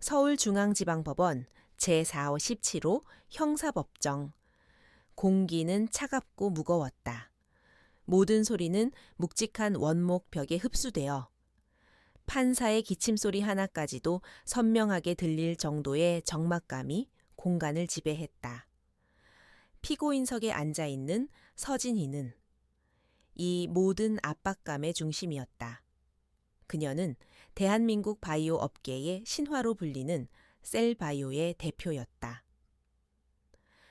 서울중앙지방법원 제4호 17호 형사법정. 공기는 차갑고 무거웠다. 모든 소리는 묵직한 원목 벽에 흡수되어 판사의 기침소리 하나까지도 선명하게 들릴 정도의 적막감이 공간을 지배했다. 피고인석에 앉아있는 서진희는 이 모든 압박감의 중심이었다. 그녀는 대한민국 바이오 업계의 신화로 불리는 셀바이오의 대표였다.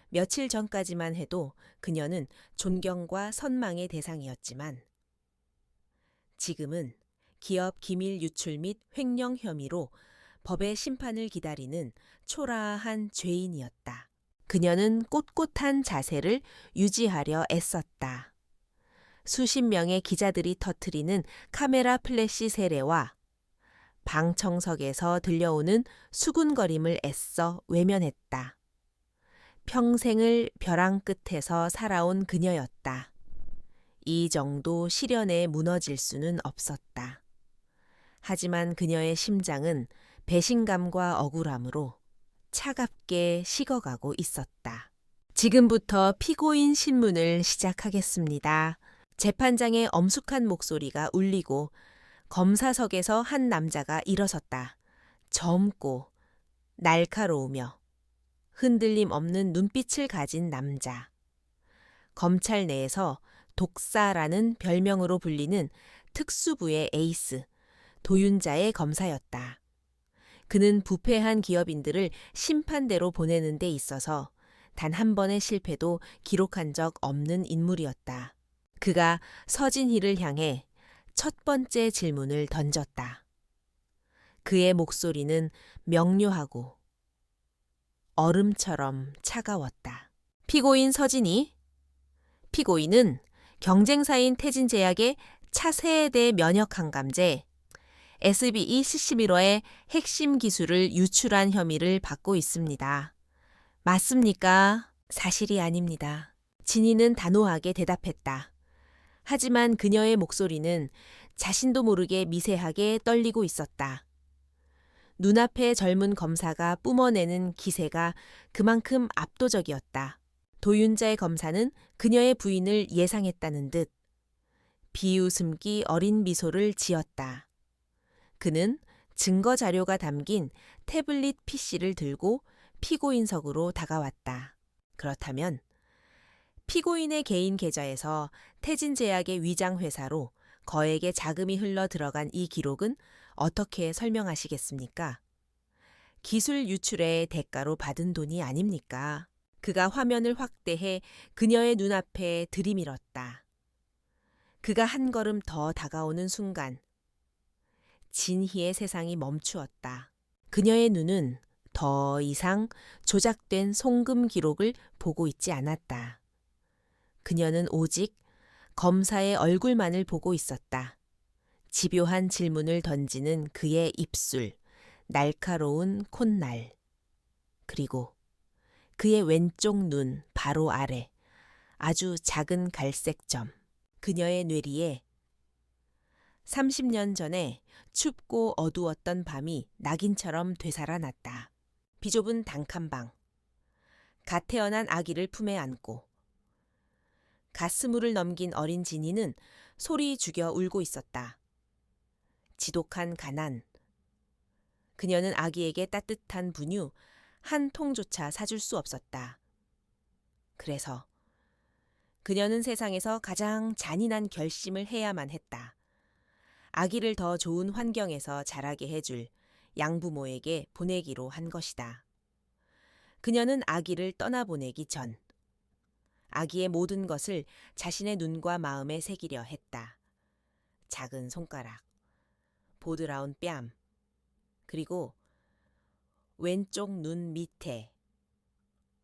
며칠 전까지만 해도 그녀는 존경과 선망의 대상이었지만 지금은 기업 기밀 유출 및 횡령 혐의로 법의 심판을 기다리는 초라한 죄인이었다. 그녀는 꼿꼿한 자세를 유지하려 애썼다. 수십 명의 기자들이 터뜨리는 카메라 플래시 세례와 방청석에서 들려오는 수군거림을 애써 외면했다. 평생을 벼랑 끝에서 살아온 그녀였다. 이 정도 시련에 무너질 수는 없었다. 하지만 그녀의 심장은 배신감과 억울함으로 차갑게 식어가고 있었다. 지금부터 피고인 신문을 시작하겠습니다. 재판장의 엄숙한 목소리가 울리고 검사석에서 한 남자가 일어섰다. 젊고 날카로우며 흔들림 없는 눈빛을 가진 남자. 검찰 내에서 독사라는 별명으로 불리는 특수부의 에이스, 도윤자의 검사였다. 그는 부패한 기업인들을 심판대로 보내는 데 있어서 단 한 번의 실패도 기록한 적 없는 인물이었다. 그가 서진희를 향해 첫 번째 질문을 던졌다. 그의 목소리는 명료하고 얼음처럼 차가웠다. 피고인 서진희. 피고인은 경쟁사인 태진제약의 차세대 면역항감제 SBE-CC01의 핵심 기술을 유출한 혐의를 받고 있습니다. 맞습니까? 사실이 아닙니다. 진희는 단호하게 대답했다. 하지만 그녀의 목소리는 자신도 모르게 미세하게 떨리고 있었다. 눈앞의 젊은 검사가 뿜어내는 기세가 그만큼 압도적이었다. 도윤자의 검사는 그녀의 부인을 예상했다는 듯 비웃음기 어린 미소를 지었다. 그는 증거 자료가 담긴 태블릿 PC를 들고 피고인석으로 다가왔다. 그렇다면 피고인의 개인 계좌에서 태진제약의 위장회사로 거액의 자금이 흘러 들어간 이 기록은 어떻게 설명하시겠습니까? 기술 유출의 대가로 받은 돈이 아닙니까? 그가 화면을 확대해 그녀의 눈앞에 들이밀었다. 그가 한 걸음 더 다가오는 순간 진희의 세상이 멈추었다. 그녀의 눈은 더 이상 조작된 송금 기록을 보고 있지 않았다. 그녀는 오직 검사의 얼굴만을 보고 있었다. 집요한 질문을 던지는 그의 입술, 날카로운 콧날, 그리고 그의 왼쪽 눈 바로 아래 아주 작은 갈색 점. 그녀의 뇌리에 30년 전에 춥고 어두웠던 밤이 낙인처럼 되살아났다. 비좁은 단칸방, 갓 태어난 아기를 품에 안고 가스물을 넘긴 어린 진이는 소리 죽여 울고 있었다. 지독한 가난. 그녀는 아기에게 따뜻한 분유 한 통조차 사줄 수 없었다. 그래서 그녀는 세상에서 가장 잔인한 결심을 해야만 했다. 아기를 더 좋은 환경에서 자라게 해줄 양부모에게 보내기로 한 것이다. 그녀는 아기를 떠나보내기 전 아기의 모든 것을 자신의 눈과 마음에 새기려 했다. 작은 손가락, 보드라운 뺨, 그리고 왼쪽 눈 밑에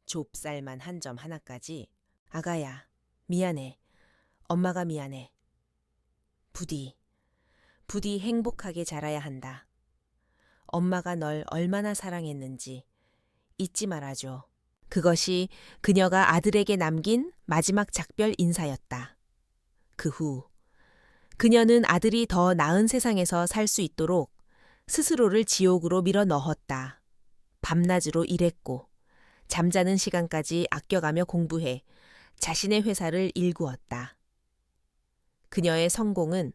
좁쌀만 한 점 하나까지. 아가야, 미안해. 엄마가 미안해. 부디 행복하게 자라야 한다. 엄마가 널 얼마나 사랑했는지 잊지 말아줘. 그것이 그녀가 아들에게 남긴 마지막 작별 인사였다. 그 후 그녀는 아들이 더 나은 세상에서 살 수 있도록 스스로를 지옥으로 밀어 넣었다. 밤낮으로 일했고 잠자는 시간까지 아껴가며 공부해 자신의 회사를 일구었다. 그녀의 성공은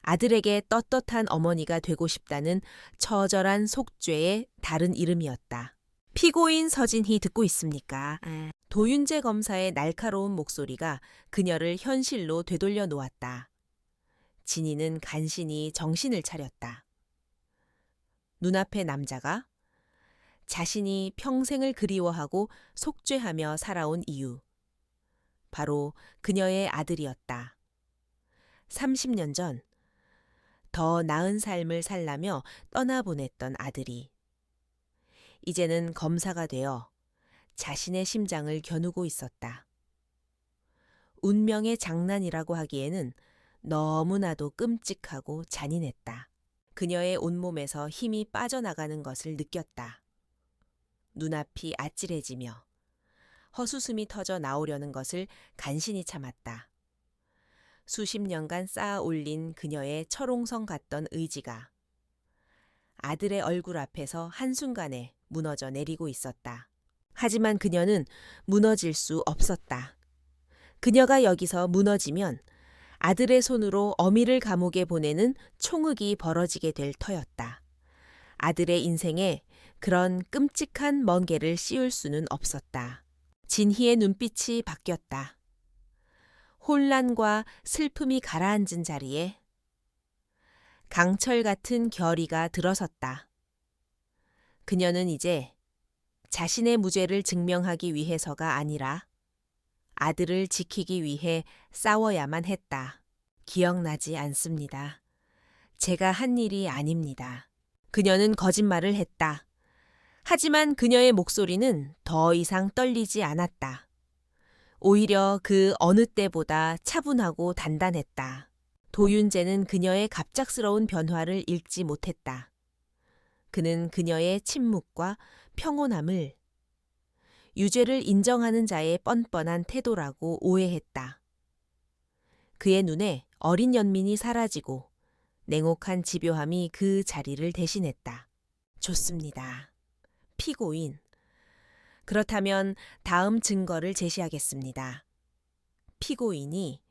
아들에게 떳떳한 어머니가 되고 싶다는 처절한 속죄의 다른 이름이었다. 피고인 서진희 듣고 있습니까? 도윤재 검사의 날카로운 목소리가 그녀를 현실로 되돌려 놓았다. 진희는 간신히 정신을 차렸다. 눈앞의 남자가 자신이 평생을 그리워하고 속죄하며 살아온 이유. 바로 그녀의 아들이었다. 30년 전 더 나은 삶을 살라며 떠나보냈던 아들이 이제는 검사가 되어 자신의 심장을 겨누고 있었다. 운명의 장난이라고 하기에는 너무나도 끔찍하고 잔인했다. 그녀의 온몸에서 힘이 빠져나가는 것을 느꼈다. 눈앞이 아찔해지며 허수음이 터져 나오려는 것을 간신히 참았다. 수십 년간 쌓아 올린 그녀의 철옹성 같던 의지가 아들의 얼굴 앞에서 한순간에 무너져 내리고 있었다. 하지만 그녀는 무너질 수 없었다. 그녀가 여기서 무너지면 아들의 손으로 어미를 감옥에 보내는 총흙이 벌어지게 될 터였다. 아들의 인생에 그런 끔찍한 멍개를 씌울 수는 없었다. 진희의 눈빛이 바뀌었다. 혼란과 슬픔이 가라앉은 자리에 강철 같은 결의가 들어섰다. 그녀는 이제 자신의 무죄를 증명하기 위해서가 아니라 아들을 지키기 위해 싸워야만 했다. 기억나지 않습니다. 제가 한 일이 아닙니다. 그녀는 거짓말을 했다. 하지만 그녀의 목소리는 더 이상 떨리지 않았다. 오히려 그 어느 때보다 차분하고 단단했다. 도윤재는 그녀의 갑작스러운 변화를 읽지 못했다. 그는 그녀의 침묵과 평온함을 유죄를 인정하는 자의 뻔뻔한 태도라고 오해했다. 그의 눈에 어린 연민이 사라지고 냉혹한 집요함이 그 자리를 대신했다. 좋습니다. 피고인. 그렇다면 다음 증거를 제시하겠습니다. 피고인이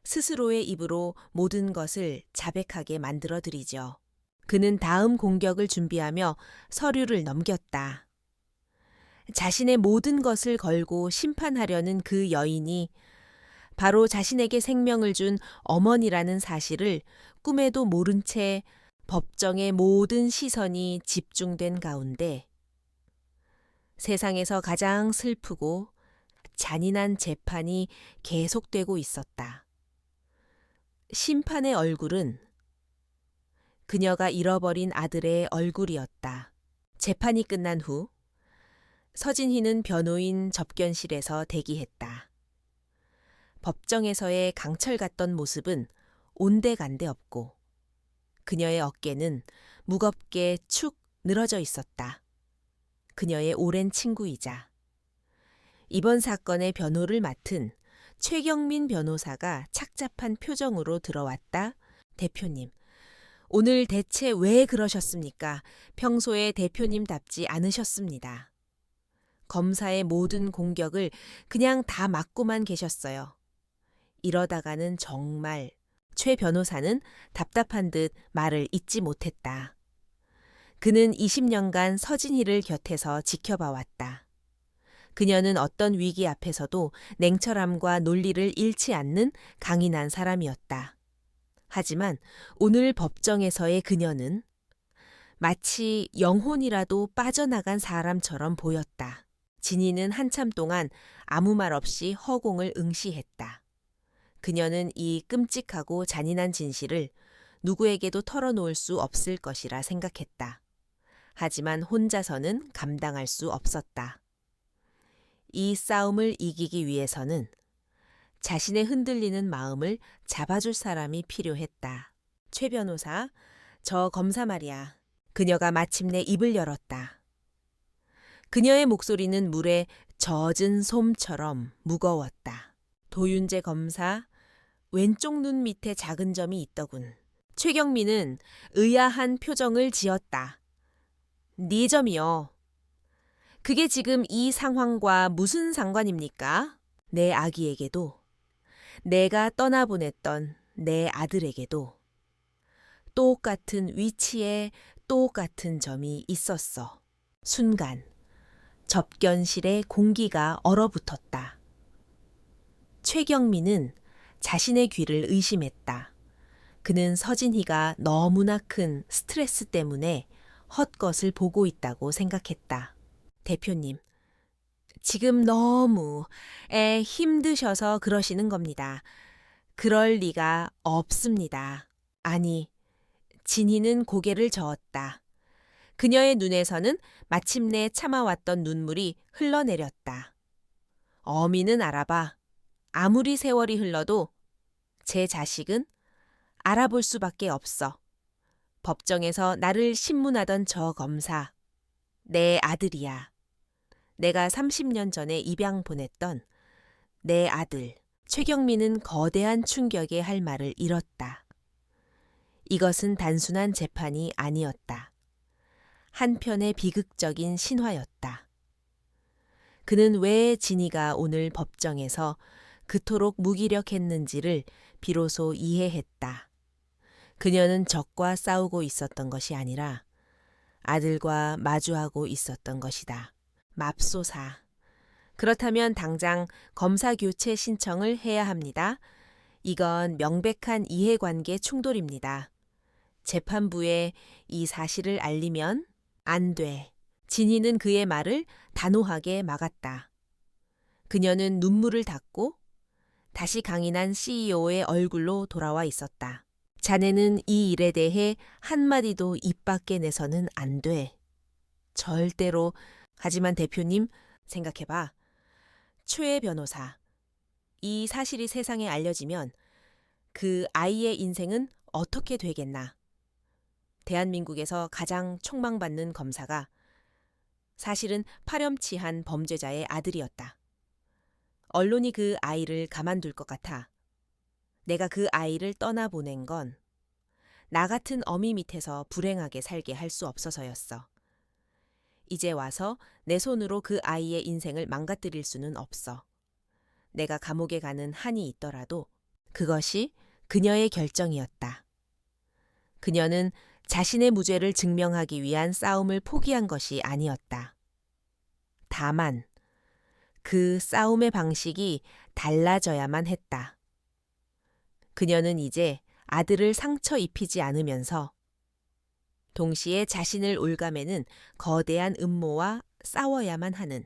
스스로의 입으로 모든 것을 자백하게 만들어 드리죠. 그는 다음 공격을 준비하며 서류를 넘겼다. 자신의 모든 것을 걸고 심판하려는 그 여인이 바로 자신에게 생명을 준 어머니라는 사실을 꿈에도 모른 채 법정의 모든 시선이 집중된 가운데 세상에서 가장 슬프고 잔인한 재판이 계속되고 있었다. 심판의 얼굴은 그녀가 잃어버린 아들의 얼굴이었다. 재판이 끝난 후 서진희는 변호인 접견실에서 대기했다. 법정에서의 강철 같던 모습은 온데간데 없고 그녀의 어깨는 무겁게 축 늘어져 있었다. 그녀의 오랜 친구이자 이번 사건의 변호를 맡은 최경민 변호사가 착잡한 표정으로 들어왔다. 대표님, 오늘 대체 왜 그러셨습니까? 평소에 대표님답지 않으셨습니다. 검사의 모든 공격을 그냥 다 막고만 계셨어요. 이러다가는 정말 최 변호사는 답답한 듯 말을 잇지 못했다. 그는 20년간 서진희를 곁에서 지켜봐왔다. 그녀는 어떤 위기 앞에서도 냉철함과 논리를 잃지 않는 강인한 사람이었다. 하지만 오늘 법정에서의 그녀는 마치 영혼이라도 빠져나간 사람처럼 보였다. 진희는 한참 동안 아무 말 없이 허공을 응시했다. 그녀는 이 끔찍하고 잔인한 진실을 누구에게도 털어놓을 수 없을 것이라 생각했다. 하지만 혼자서는 감당할 수 없었다. 이 싸움을 이기기 위해서는 자신의 흔들리는 마음을 잡아줄 사람이 필요했다. 최 변호사, 저 검사 말이야. 그녀가 마침내 입을 열었다. 그녀의 목소리는 물에 젖은 솜처럼 무거웠다. 도윤재 검사, 왼쪽 눈 밑에 작은 점이 있더군. 최경민은 의아한 표정을 지었다. 네 점이요. 그게 지금 이 상황과 무슨 상관입니까? 내 아기에게도, 내가 떠나보냈던 내 아들에게도 똑같은 위치에 똑같은 점이 있었어. 순간 접견실의 공기가 얼어붙었다. 최경민은 자신의 귀를 의심했다. 그는 서진희가 너무나 큰 스트레스 때문에 헛것을 보고 있다고 생각했다. 대표님, 지금 너무 힘드셔서 그러시는 겁니다. 그럴 리가 없습니다. 아니, 진희는 고개를 저었다. 그녀의 눈에서는 마침내 참아왔던 눈물이 흘러내렸다. 어미는 알아봐. 아무리 세월이 흘러도 제 자식은 알아볼 수밖에 없어. 법정에서 나를 신문하던 저 검사, 내 아들이야. 내가 30년 전에 입양 보냈던 내 아들. 최경민은 거대한 충격에 할 말을 잃었다. 이것은 단순한 재판이 아니었다. 한편의 비극적인 신화였다. 그는 왜 진희가 오늘 법정에서 그토록 무기력했는지를 비로소 이해했다. 그녀는 적과 싸우고 있었던 것이 아니라 아들과 마주하고 있었던 것이다. 맙소사. 그렇다면 당장 검사 교체 신청을 해야 합니다. 이건 명백한 이해관계 충돌입니다. 재판부에 이 사실을 알리면 안 돼. 진희는 그의 말을 단호하게 막았다. 그녀는 눈물을 닦고 다시 강인한 CEO의 얼굴로 돌아와 있었다. 자네는 이 일에 대해 한마디도 입 밖에 내서는 안 돼. 절대로. 하지만 대표님, 생각해봐. 최 변호사. 이 사실이 세상에 알려지면 그 아이의 인생은 어떻게 되겠나? 대한민국에서 가장 촉망받는 검사가 사실은 파렴치한 범죄자의 아들이었다. 언론이 그 아이를 가만둘 것 같아. 내가 그 아이를 떠나보낸 건 나 같은 어미 밑에서 불행하게 살게 할 수 없어서였어. 이제 와서 내 손으로 그 아이의 인생을 망가뜨릴 수는 없어. 내가 감옥에 가는 한이 있더라도 그것이 그녀의 결정이었다. 그녀는 자신의 무죄를 증명하기 위한 싸움을 포기한 것이 아니었다. 다만 그 싸움의 방식이 달라져야만 했다. 그녀는 이제 아들을 상처 입히지 않으면서 동시에 자신을 올가매는 거대한 음모와 싸워야만 하는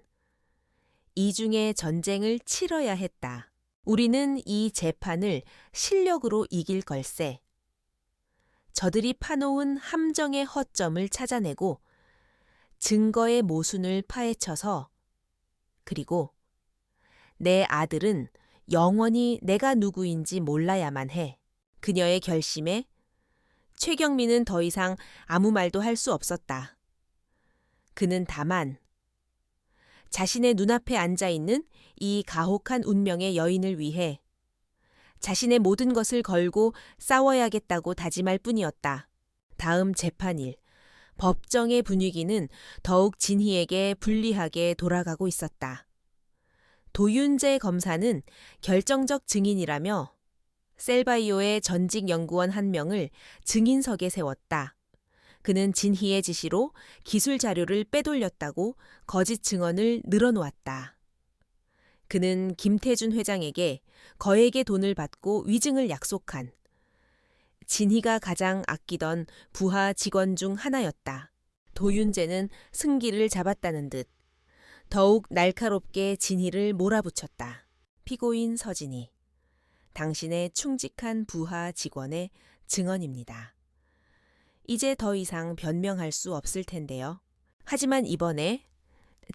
이중의 전쟁을 치러야 했다. 우리는 이 재판을 실력으로 이길 걸세. 저들이 파놓은 함정의 허점을 찾아내고 증거의 모순을 파헤쳐서 그리고 내 아들은 영원히 내가 누구인지 몰라야만 해. 그녀의 결심에 최경민은 더 이상 아무 말도 할 수 없었다. 그는 다만 자신의 눈앞에 앉아있는 이 가혹한 운명의 여인을 위해 자신의 모든 것을 걸고 싸워야겠다고 다짐할 뿐이었다. 다음 재판일, 법정의 분위기는 더욱 진희에게 불리하게 돌아가고 있었다. 도윤재 검사는 결정적 증인이라며 셀바이오의 전직 연구원 한 명을 증인석에 세웠다. 그는 진희의 지시로 기술 자료를 빼돌렸다고 거짓 증언을 늘어놓았다. 그는 김태준 회장에게 거액의 돈을 받고 위증을 약속한 진희가 가장 아끼던 부하 직원 중 하나였다. 도윤재는 승기를 잡았다는 듯 더욱 날카롭게 진희를 몰아붙였다. 피고인 서진희. 당신의 충직한 부하 직원의 증언입니다. 이제 더 이상 변명할 수 없을 텐데요. 하지만 이번에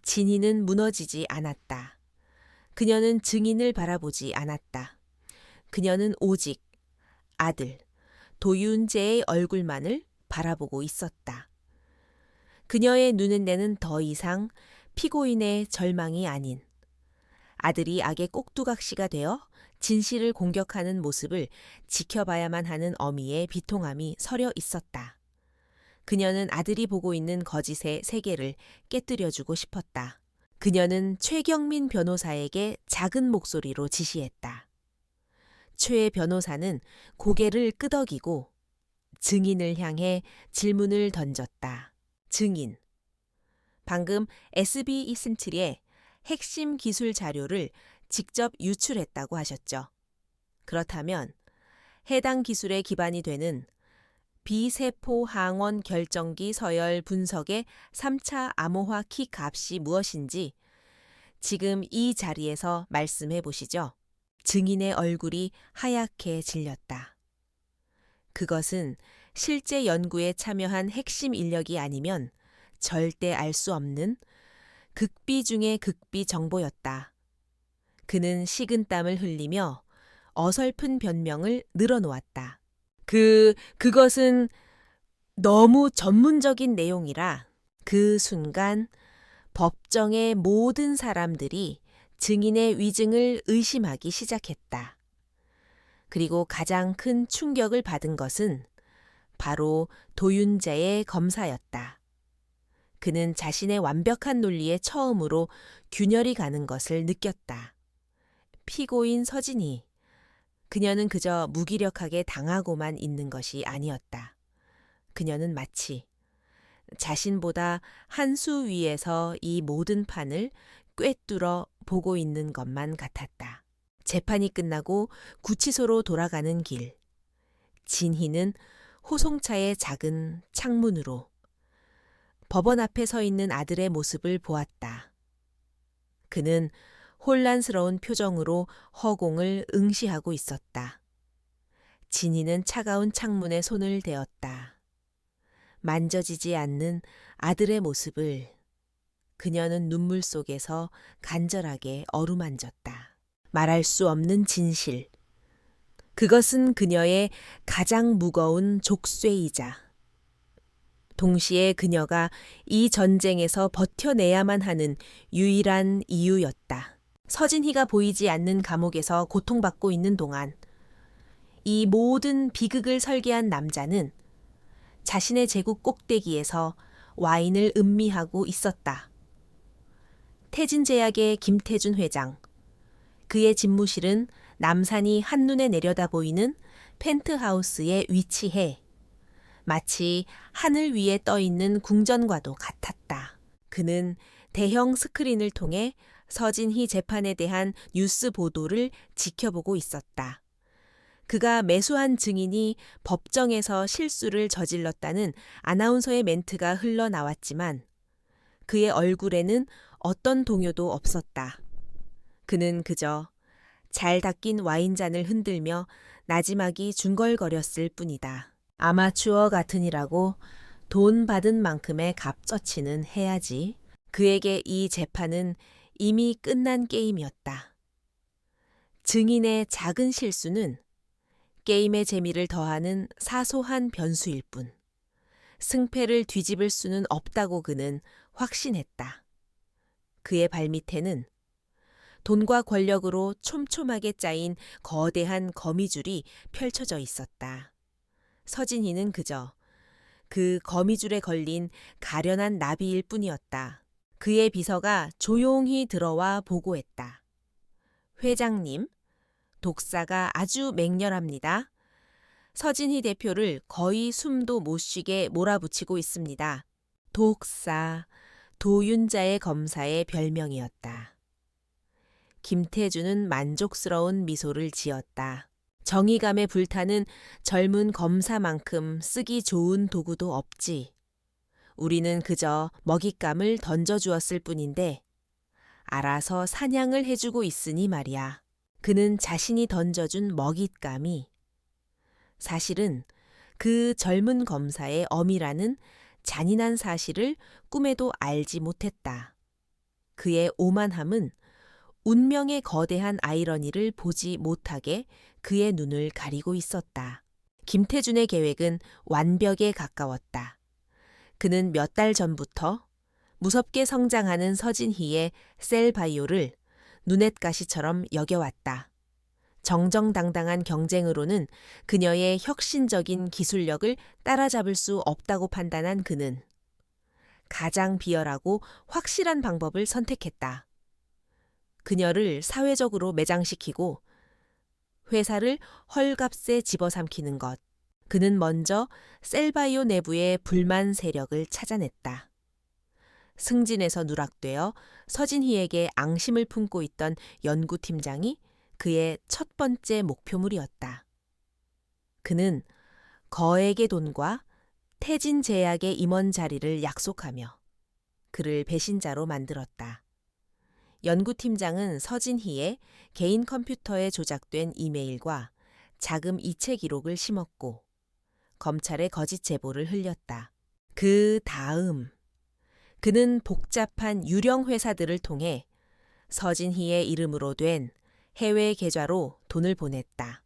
진희는 무너지지 않았다. 그녀는 증인을 바라보지 않았다. 그녀는 오직 아들, 도윤재의 얼굴만을 바라보고 있었다. 그녀의 눈은내는 더 이상 피고인의 절망이 아닌 아들이 악의 꼭두각시가 되어 진실을 공격하는 모습을 지켜봐야만 하는 어미의 비통함이 서려 있었다. 그녀는 아들이 보고 있는 거짓의 세계를 깨뜨려주고 싶었다. 그녀는 최경민 변호사에게 작은 목소리로 지시했다. 최 변호사는 고개를 끄덕이고 증인을 향해 질문을 던졌다. 증인. 방금 SB 이센트리의 핵심 기술 자료를 직접 유출했다고 하셨죠. 그렇다면 해당 기술의 기반이 되는 비세포 항원 결정기 서열 분석의 3차 암호화 키 값이 무엇인지 지금 이 자리에서 말씀해 보시죠. 증인의 얼굴이 하얗게 질렸다. 그것은 실제 연구에 참여한 핵심 인력이 아니면 절대 알 수 없는 극비 중의 극비 정보였다. 그는 식은땀을 흘리며 어설픈 변명을 늘어놓았다. 그것은 너무 전문적인 내용이라 그 순간 법정의 모든 사람들이 증인의 위증을 의심하기 시작했다. 그리고 가장 큰 충격을 받은 것은 바로 도윤자의 검사였다. 그는 자신의 완벽한 논리에 처음으로 균열이 가는 것을 느꼈다. 피고인 서진이 그녀는 그저 무기력하게 당하고만 있는 것이 아니었다. 그녀는 마치 자신보다 한 수 위에서 이 모든 판을 꿰뚫어 보고 있는 것만 같았다. 재판이 끝나고 구치소로 돌아가는 길. 진희는 호송차의 작은 창문으로 법원 앞에 서 있는 아들의 모습을 보았다. 그는 혼란스러운 표정으로 허공을 응시하고 있었다. 진희는 차가운 창문에 손을 대었다. 만져지지 않는 아들의 모습을 그녀는 눈물 속에서 간절하게 어루만졌다. 말할 수 없는 진실. 그것은 그녀의 가장 무거운 족쇄이자 동시에 그녀가 이 전쟁에서 버텨내야만 하는 유일한 이유였다. 서진희가 보이지 않는 감옥에서 고통받고 있는 동안 이 모든 비극을 설계한 남자는 자신의 제국 꼭대기에서 와인을 음미하고 있었다. 태진제약의 김태준 회장. 그의 집무실은 남산이 한눈에 내려다 보이는 펜트하우스에 위치해 마치 하늘 위에 떠 있는 궁전과도 같았다. 그는 대형 스크린을 통해 서진희 재판에 대한 뉴스 보도를 지켜보고 있었다. 그가 매수한 증인이 법정에서 실수를 저질렀다는 아나운서의 멘트가 흘러나왔지만 그의 얼굴에는 어떤 동요도 없었다. 그는 그저 잘 닦인 와인잔을 흔들며 나지막이 중걸거렸을 뿐이다. 아마추어 같으니라고 돈 받은 만큼의 값어치는 해야지. 그에게 이 재판은 이미 끝난 게임이었다. 증인의 작은 실수는 게임의 재미를 더하는 사소한 변수일 뿐. 승패를 뒤집을 수는 없다고 그는 확신했다. 그의 발밑에는 돈과 권력으로 촘촘하게 짜인 거대한 거미줄이 펼쳐져 있었다. 서진희는 그저 그 거미줄에 걸린 가련한 나비일 뿐이었다. 그의 비서가 조용히 들어와 보고했다. 회장님, 독사가 아주 맹렬합니다. 서진희 대표를 거의 숨도 못 쉬게 몰아붙이고 있습니다. 독사, 도윤자의 검사의 별명이었다. 김태준은 만족스러운 미소를 지었다. 정의감에 불타는 젊은 검사만큼 쓰기 좋은 도구도 없지. 우리는 그저 먹잇감을 던져주었을 뿐인데 알아서 사냥을 해주고 있으니 말이야. 그는 자신이 던져준 먹잇감이 사실은 그 젊은 검사의 엄이라는 잔인한 사실을 꿈에도 알지 못했다. 그의 오만함은 운명의 거대한 아이러니를 보지 못하게 그의 눈을 가리고 있었다. 김태준의 계획은 완벽에 가까웠다. 그는 몇 달 전부터 무섭게 성장하는 서진희의 셀 바이오를 눈엣가시처럼 여겨왔다. 정정당당한 경쟁으로는 그녀의 혁신적인 기술력을 따라잡을 수 없다고 판단한 그는 가장 비열하고 확실한 방법을 선택했다. 그녀를 사회적으로 매장시키고 회사를 헐값에 집어삼키는 것. 그는 먼저 셀바이오 내부의 불만 세력을 찾아냈다. 승진에서 누락되어 서진희에게 앙심을 품고 있던 연구팀장이 그의 첫 번째 목표물이었다. 그는 거액의 돈과 태진 제약의 임원 자리를 약속하며 그를 배신자로 만들었다. 연구팀장은 서진희의 개인 컴퓨터에 조작된 이메일과 자금 이체 기록을 심었고 검찰에 거짓 제보를 흘렸다. 그 다음 그는 복잡한 유령 회사들을 통해 서진희의 이름으로 된 해외 계좌로 돈을 보냈다.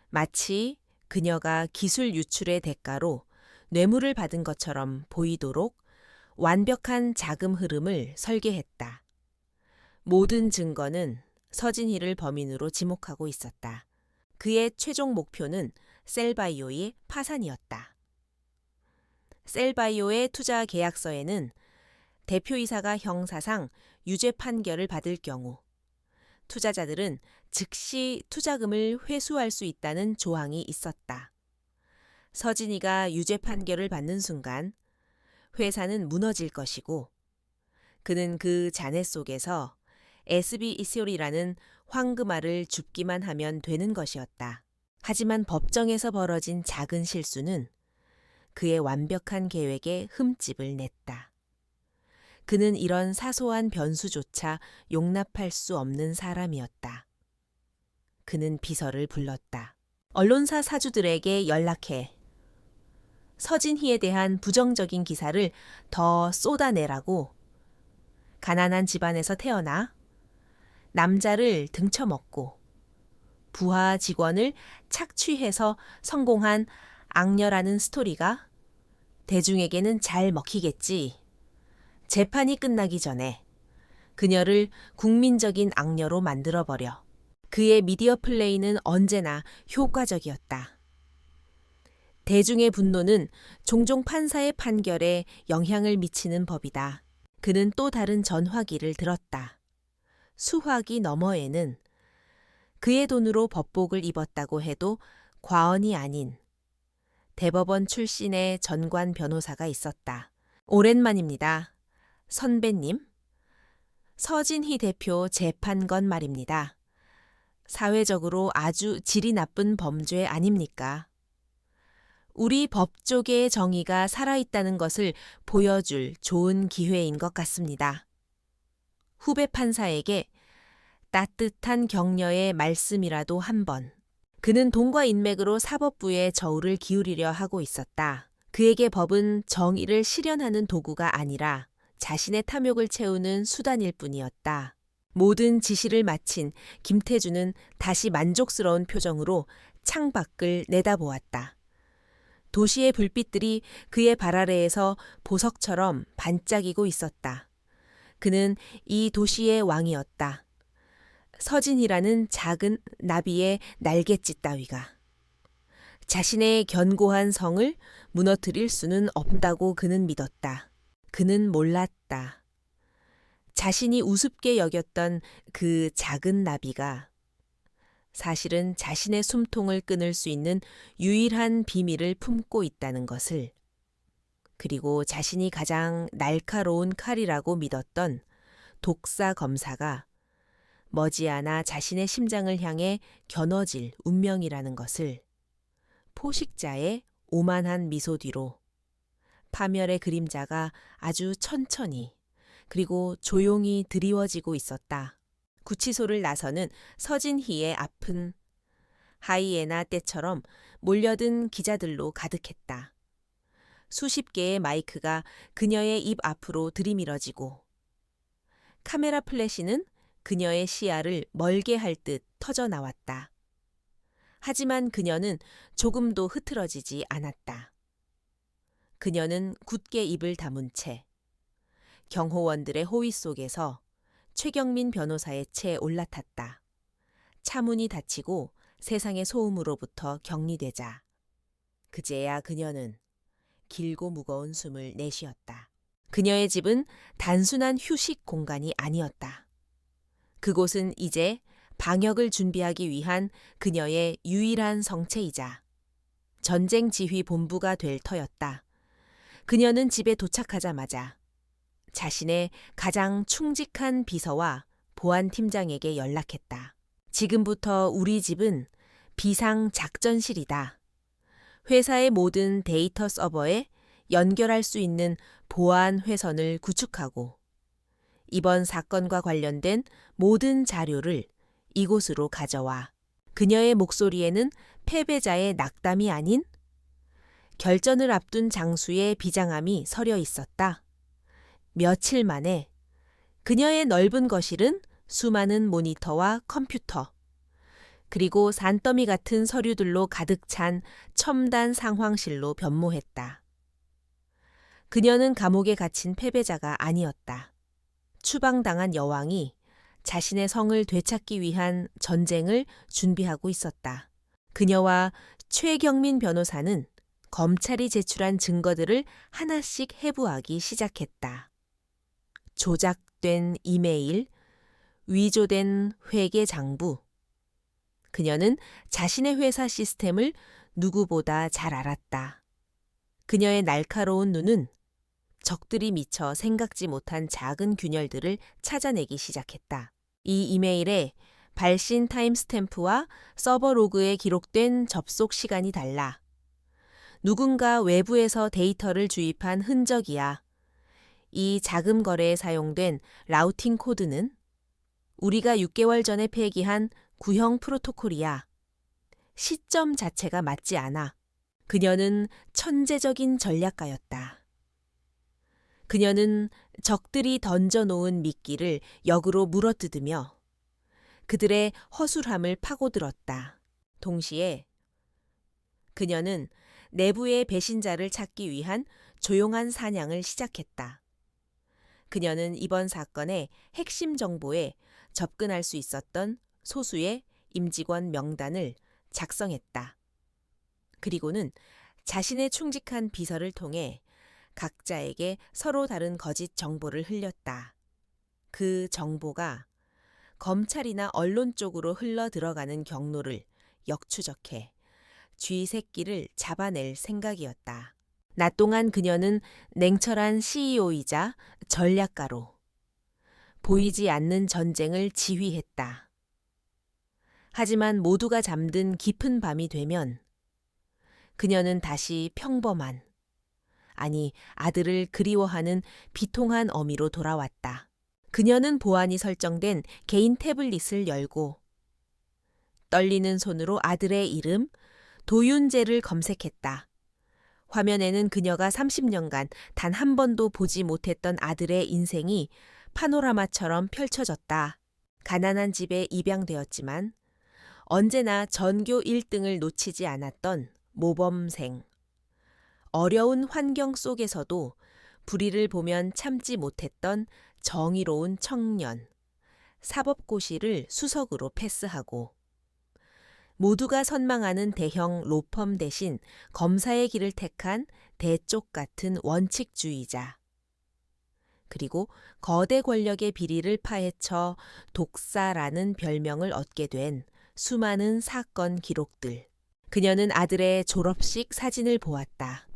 마치 그녀가 기술 유출의 대가로 뇌물을 받은 것처럼 보이도록 완벽한 자금 흐름을 설계했다. 모든 증거는 서진희를 범인으로 지목하고 있었다. 그의 최종 목표는 셀바이오의 파산이었다. 셀바이오의 투자 계약서에는 대표이사가 형사상 유죄 판결을 받을 경우 투자자들은 즉시 투자금을 회수할 수 있다는 조항이 있었다. 서진희가 유죄 판결을 받는 순간 회사는 무너질 것이고 그는 그 잔해 속에서 SB 이쇼리라는 황금알을 줍기만 하면 되는 것이었다. 하지만 법정에서 벌어진 작은 실수는 그의 완벽한 계획에 흠집을 냈다. 그는 이런 사소한 변수조차 용납할 수 없는 사람이었다. 그는 비서를 불렀다. 언론사 사주들에게 연락해 서진희에 대한 부정적인 기사를 더 쏟아내라고. 가난한 집안에서 태어나 남자를 등쳐먹고 부하 직원을 착취해서 성공한 악녀라는 스토리가 대중에게는 잘 먹히겠지. 재판이 끝나기 전에 그녀를 국민적인 악녀로 만들어버려. 그의 미디어 플레이는 언제나 효과적이었다. 대중의 분노는 종종 판사의 판결에 영향을 미치는 법이다. 그는 또 다른 전화기를 들었다. 수화기 너머에는 그의 돈으로 법복을 입었다고 해도 과언이 아닌 대법원 출신의 전관 변호사가 있었다. 오랜만입니다. 선배님, 서진희 대표 재판건 말입니다. 사회적으로 아주 질이 나쁜 범죄 아닙니까? 우리 법조계의 정의가 살아있다는 것을 보여줄 좋은 기회인 것 같습니다. 후배 판사에게 따뜻한 격려의 말씀이라도 한번. 그는 돈과 인맥으로 사법부에 저울을 기울이려 하고 있었다. 그에게 법은 정의를 실현하는 도구가 아니라 자신의 탐욕을 채우는 수단일 뿐이었다. 모든 지시를 마친 김태주는 다시 만족스러운 표정으로 창밖을 내다보았다. 도시의 불빛들이 그의 발 아래에서 보석처럼 반짝이고 있었다. 그는 이 도시의 왕이었다. 서진이라는 작은 나비의 날갯짓 따위가 자신의 견고한 성을 무너뜨릴 수는 없다고 그는 믿었다. 그는 몰랐다. 자신이 우습게 여겼던 그 작은 나비가 사실은 자신의 숨통을 끊을 수 있는 유일한 비밀을 품고 있다는 것을, 그리고 자신이 가장 날카로운 칼이라고 믿었던 독사 검사가 머지않아 자신의 심장을 향해 겨눠질 운명이라는 것을 포식자의 오만한 미소 뒤로 파멸의 그림자가 아주 천천히 그리고 조용히 드리워지고 있었다. 구치소를 나서는 서진희의 앞은 하이에나 떼처럼 몰려든 기자들로 가득했다. 수십 개의 마이크가 그녀의 입 앞으로 들이밀어지고 카메라 플래시는 그녀의 시야를 멀게 할 듯 터져 나왔다. 하지만 그녀는 조금도 흐트러지지 않았다. 그녀는 굳게 입을 다문 채 경호원들의 호위 속에서 최경민 변호사의 채에 올라탔다. 차문이 닫히고 세상의 소음으로부터 격리되자 그제야 그녀는 길고 무거운 숨을 내쉬었다. 그녀의 집은 단순한 휴식 공간이 아니었다. 그곳은 이제 방역을 준비하기 위한 그녀의 유일한 성체이자 전쟁 지휘 본부가 될 터였다. 그녀는 집에 도착하자마자 자신의 가장 충직한 비서와 보안팀장에게 연락했다. 지금부터 우리 집은 비상 작전실이다. 회사의 모든 데이터 서버에 연결할 수 있는 보안 회선을 구축하고 이번 사건과 관련된 모든 자료를 이곳으로 가져와. 그녀의 목소리에는 패배자의 낙담이 아닌 결전을 앞둔 장수의 비장함이 서려 있었다. 며칠 만에 그녀의 넓은 거실은 수많은 모니터와 컴퓨터, 그리고 산더미 같은 서류들로 가득 찬 첨단 상황실로 변모했다. 그녀는 감옥에 갇힌 패배자가 아니었다. 추방당한 여왕이 자신의 성을 되찾기 위한 전쟁을 준비하고 있었다. 그녀와 최경민 변호사는 검찰이 제출한 증거들을 하나씩 해부하기 시작했다. 조작된 이메일, 위조된 회계 장부. 그녀는 자신의 회사 시스템을 누구보다 잘 알았다. 그녀의 날카로운 눈은 적들이 미처 생각지 못한 작은 균열들을 찾아내기 시작했다. 이 이메일에 발신 타임스탬프와 서버 로그에 기록된 접속 시간이 달라. 누군가 외부에서 데이터를 주입한 흔적이야. 이 자금 거래에 사용된 라우팅 코드는 우리가 6개월 전에 폐기한 구형 프로토콜이야. 시점 자체가 맞지 않아. 그녀는 천재적인 전략가였다. 그녀는 적들이 던져놓은 미끼를 역으로 물어뜯으며 그들의 허술함을 파고들었다. 동시에 그녀는 내부의 배신자를 찾기 위한 조용한 사냥을 시작했다. 그녀는 이번 사건의 핵심 정보에 접근할 수 있었던 소수의 임직원 명단을 작성했다. 그리고는 자신의 충직한 비서를 통해 각자에게 서로 다른 거짓 정보를 흘렸다. 그 정보가 검찰이나 언론 쪽으로 흘러 들어가는 경로를 역추적해 쥐새끼를 잡아낼 생각이었다. 낮 동안 그녀는 냉철한 CEO이자 전략가로 보이지 않는 전쟁을 지휘했다. 하지만 모두가 잠든 깊은 밤이 되면 그녀는 다시 평범한, 아니 아들을 그리워하는 비통한 어미로 돌아왔다. 그녀는 보안이 설정된 개인 태블릿을 열고 떨리는 손으로 아들의 이름 도윤재를 검색했다. 화면에는 그녀가 30년간 단 한 번도 보지 못했던 아들의 인생이 파노라마처럼 펼쳐졌다. 가난한 집에 입양되었지만 언제나 전교 1등을 놓치지 않았던 모범생. 어려운 환경 속에서도 불의를 보면 참지 못했던 정의로운 청년. 사법고시를 수석으로 패스하고 모두가 선망하는 대형 로펌 대신 검사의 길을 택한 대쪽 같은 원칙주의자. 그리고 거대 권력의 비리를 파헤쳐 독사라는 별명을 얻게 된 수많은 사건 기록들. 그녀는 아들의 졸업식 사진을 보았다.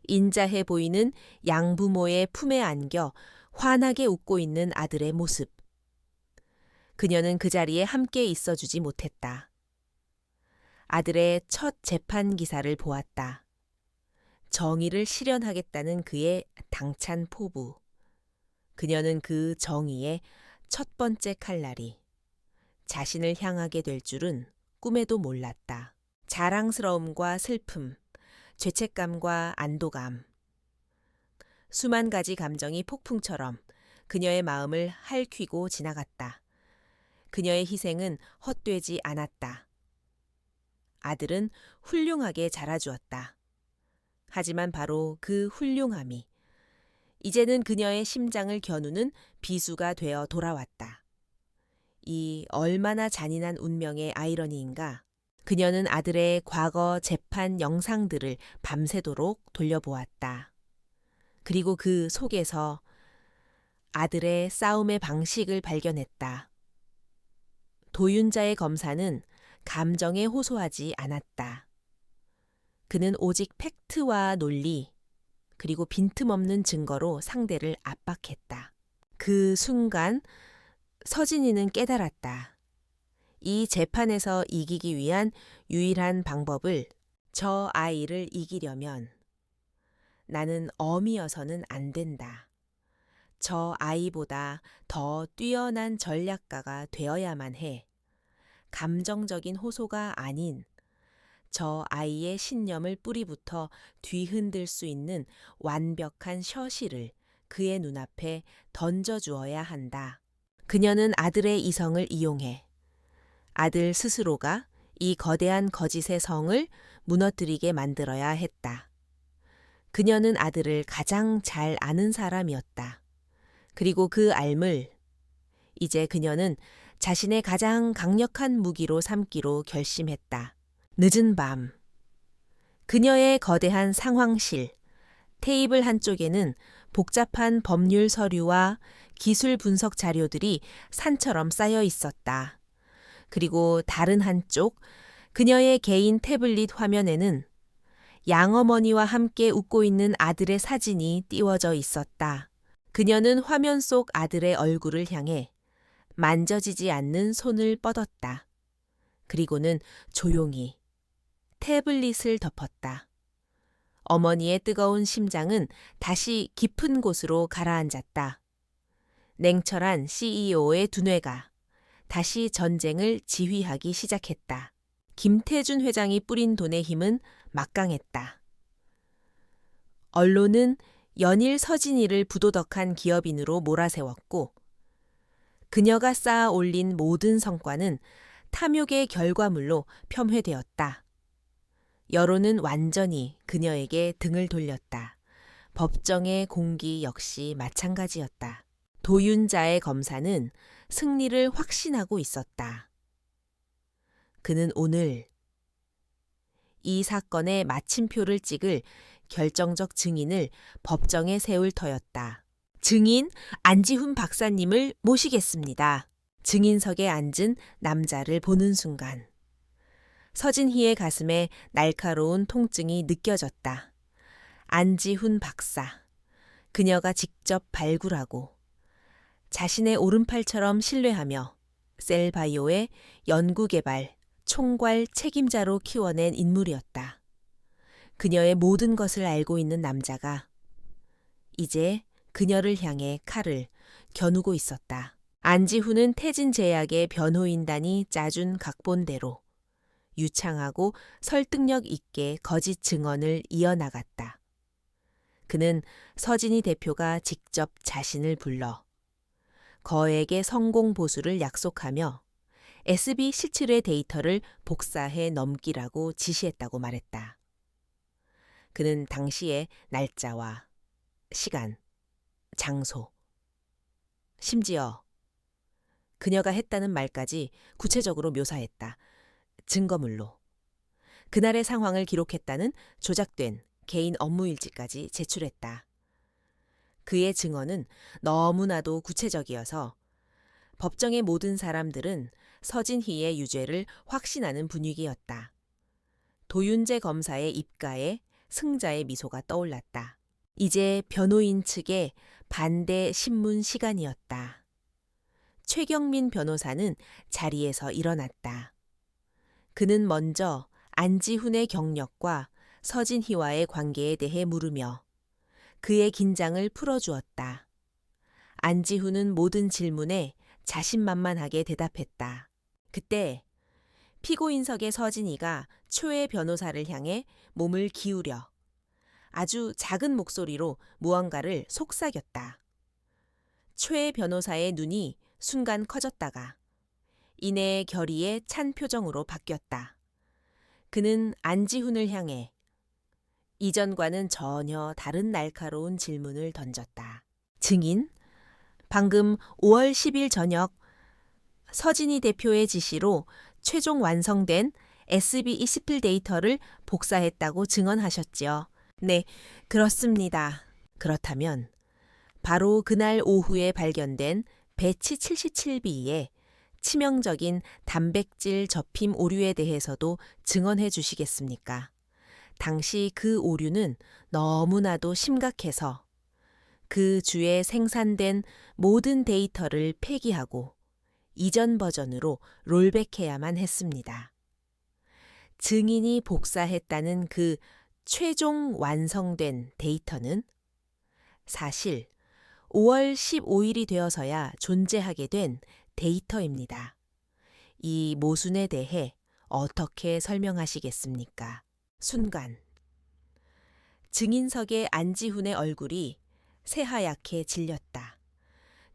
인자해 보이는 양부모의 품에 안겨 환하게 웃고 있는 아들의 모습. 그녀는 그 자리에 함께 있어주지 못했다. 아들의 첫 재판 기사를 보았다. 정의를 실현하겠다는 그의 당찬 포부. 그녀는 그 정의의 첫 번째 칼날이 자신을 향하게 될 줄은 꿈에도 몰랐다. 자랑스러움과 슬픔, 죄책감과 안도감. 수만 가지 감정이 폭풍처럼 그녀의 마음을 핥히고 지나갔다. 그녀의 희생은 헛되지 않았다. 아들은 훌륭하게 자라주었다. 하지만 바로 그 훌륭함이 이제는 그녀의 심장을 겨누는 비수가 되어 돌아왔다. 이 얼마나 잔인한 운명의 아이러니인가. 그녀는 아들의 과거 재판 영상들을 밤새도록 돌려보았다. 그리고 그 속에서 아들의 싸움의 방식을 발견했다. 도윤자의 검사는 감정에 호소하지 않았다. 그는 오직 팩트와 논리, 그리고 빈틈없는 증거로 상대를 압박했다. 그 순간 서진이는 깨달았다. 이 재판에서 이기기 위한 유일한 방법을, 저 아이를 이기려면 나는 어미여서는 안 된다. 저 아이보다 더 뛰어난 전략가가 되어야만 해. 감정적인 호소가 아닌 저 아이의 신념을 뿌리부터 뒤흔들 수 있는 완벽한 셔시를 그의 눈앞에 던져주어야 한다. 그녀는 아들의 이성을 이용해 아들 스스로가 이 거대한 거짓의 성을 무너뜨리게 만들어야 했다. 그녀는 아들을 가장 잘 아는 사람이었다. 그리고 그 알을 이제 그녀는 자신의 가장 강력한 무기로 삼기로 결심했다. 늦은 밤, 그녀의 거대한 상황실, 테이블 한쪽에는 복잡한 법률 서류와 기술 분석 자료들이 산처럼 쌓여 있었다. 그리고 다른 한쪽, 그녀의 개인 태블릿 화면에는 양어머니와 함께 웃고 있는 아들의 사진이 띄워져 있었다. 그녀는 화면 속 아들의 얼굴을 향해 만져지지 않는 손을 뻗었다. 그리고는 조용히 태블릿을 덮었다. 어머니의 뜨거운 심장은 다시 깊은 곳으로 가라앉았다. 냉철한 CEO의 두뇌가 다시 전쟁을 지휘하기 시작했다. 김태준 회장이 뿌린 돈의 힘은 막강했다. 언론은 연일 서진이를 부도덕한 기업인으로 몰아세웠고 그녀가 쌓아 올린 모든 성과는 탐욕의 결과물로 폄훼되었다. 여론은 완전히 그녀에게 등을 돌렸다. 법정의 공기 역시 마찬가지였다. 도윤자의 검사는 승리를 확신하고 있었다. 그는 오늘 이 사건의 마침표를 찍을 결정적 증인을 법정에 세울 터였다. 증인 안지훈 박사님을 모시겠습니다. 증인석에 앉은 남자를 보는 순간 서진희의 가슴에 날카로운 통증이 느껴졌다. 안지훈 박사. 그녀가 직접 발굴하고 자신의 오른팔처럼 신뢰하며 셀바이오의 연구개발, 총괄 책임자로 키워낸 인물이었다. 그녀의 모든 것을 알고 있는 남자가 이제 그녀를 향해 칼을 겨누고 있었다. 안지훈은 태진제약의 변호인단이 짜준 각본대로 유창하고 설득력 있게 거짓 증언을 이어나갔다. 그는 서진희 대표가 직접 자신을 불러 거액의 성공 보수를 약속하며 SB17의 데이터를 복사해 넘기라고 지시했다고 말했다. 그는 당시의 날짜와 시간, 장소, 심지어 그녀가 했다는 말까지 구체적으로 묘사했다. 증거물로. 그날의 상황을 기록했다는 조작된 개인 업무일지까지 제출했다. 그의 증언은 너무나도 구체적이어서 법정의 모든 사람들은 서진희의 유죄를 확신하는 분위기였다. 도윤재 검사의 입가에 승자의 미소가 떠올랐다. 이제 변호인 측의 반대 신문 시간이었다. 최경민 변호사는 자리에서 일어났다. 그는 먼저 안지훈의 경력과 서진희와의 관계에 대해 물으며 그의 긴장을 풀어주었다. 안지훈은 모든 질문에 자신만만하게 대답했다. 그때 피고인석의 서진희가 초의 변호사를 향해 몸을 기울여 아주 작은 목소리로 무언가를 속삭였다. 초의 변호사의 눈이 순간 커졌다가 이내 결의에 찬 표정으로 바뀌었다. 그는 안지훈을 향해 이전과는 전혀 다른 날카로운 질문을 던졌다. 증인, 방금 5월 10일 저녁 서진희 대표의 지시로 최종 완성된 SB20필 데이터를 복사했다고 증언하셨지요. 네, 그렇습니다. 그렇다면 바로 그날 오후에 발견된 배치 77B의 치명적인 단백질 접힘 오류에 대해서도 증언해 주시겠습니까? 당시 그 오류는 너무나도 심각해서 그 주에 생산된 모든 데이터를 폐기하고 이전 버전으로 롤백해야만 했습니다. 증인이 복사했다는 그 최종 완성된 데이터는 사실 5월 15일이 되어서야 존재하게 된 데이터입니다. 이 모순에 대해 어떻게 설명하시겠습니까? 순간 증인석의 안지훈의 얼굴이 새하얗게 질렸다.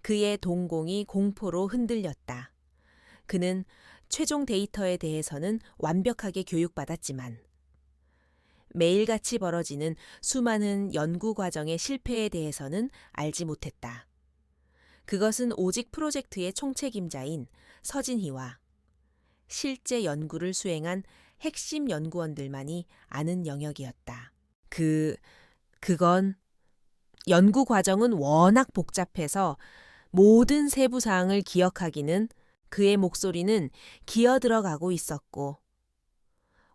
그의 동공이 공포로 흔들렸다. 그는 최종 데이터에 대해서는 완벽하게 교육받았지만 매일같이 벌어지는 수많은 연구 과정의 실패에 대해서는 알지 못했다. 그것은 오직 프로젝트의 총책임자인 서진희와 실제 연구를 수행한 핵심 연구원들만이 아는 영역이었다. 그건 연구 과정은 워낙 복잡해서 모든 세부 사항을 기억하기는 그의 목소리는 기어 들어가고 있었고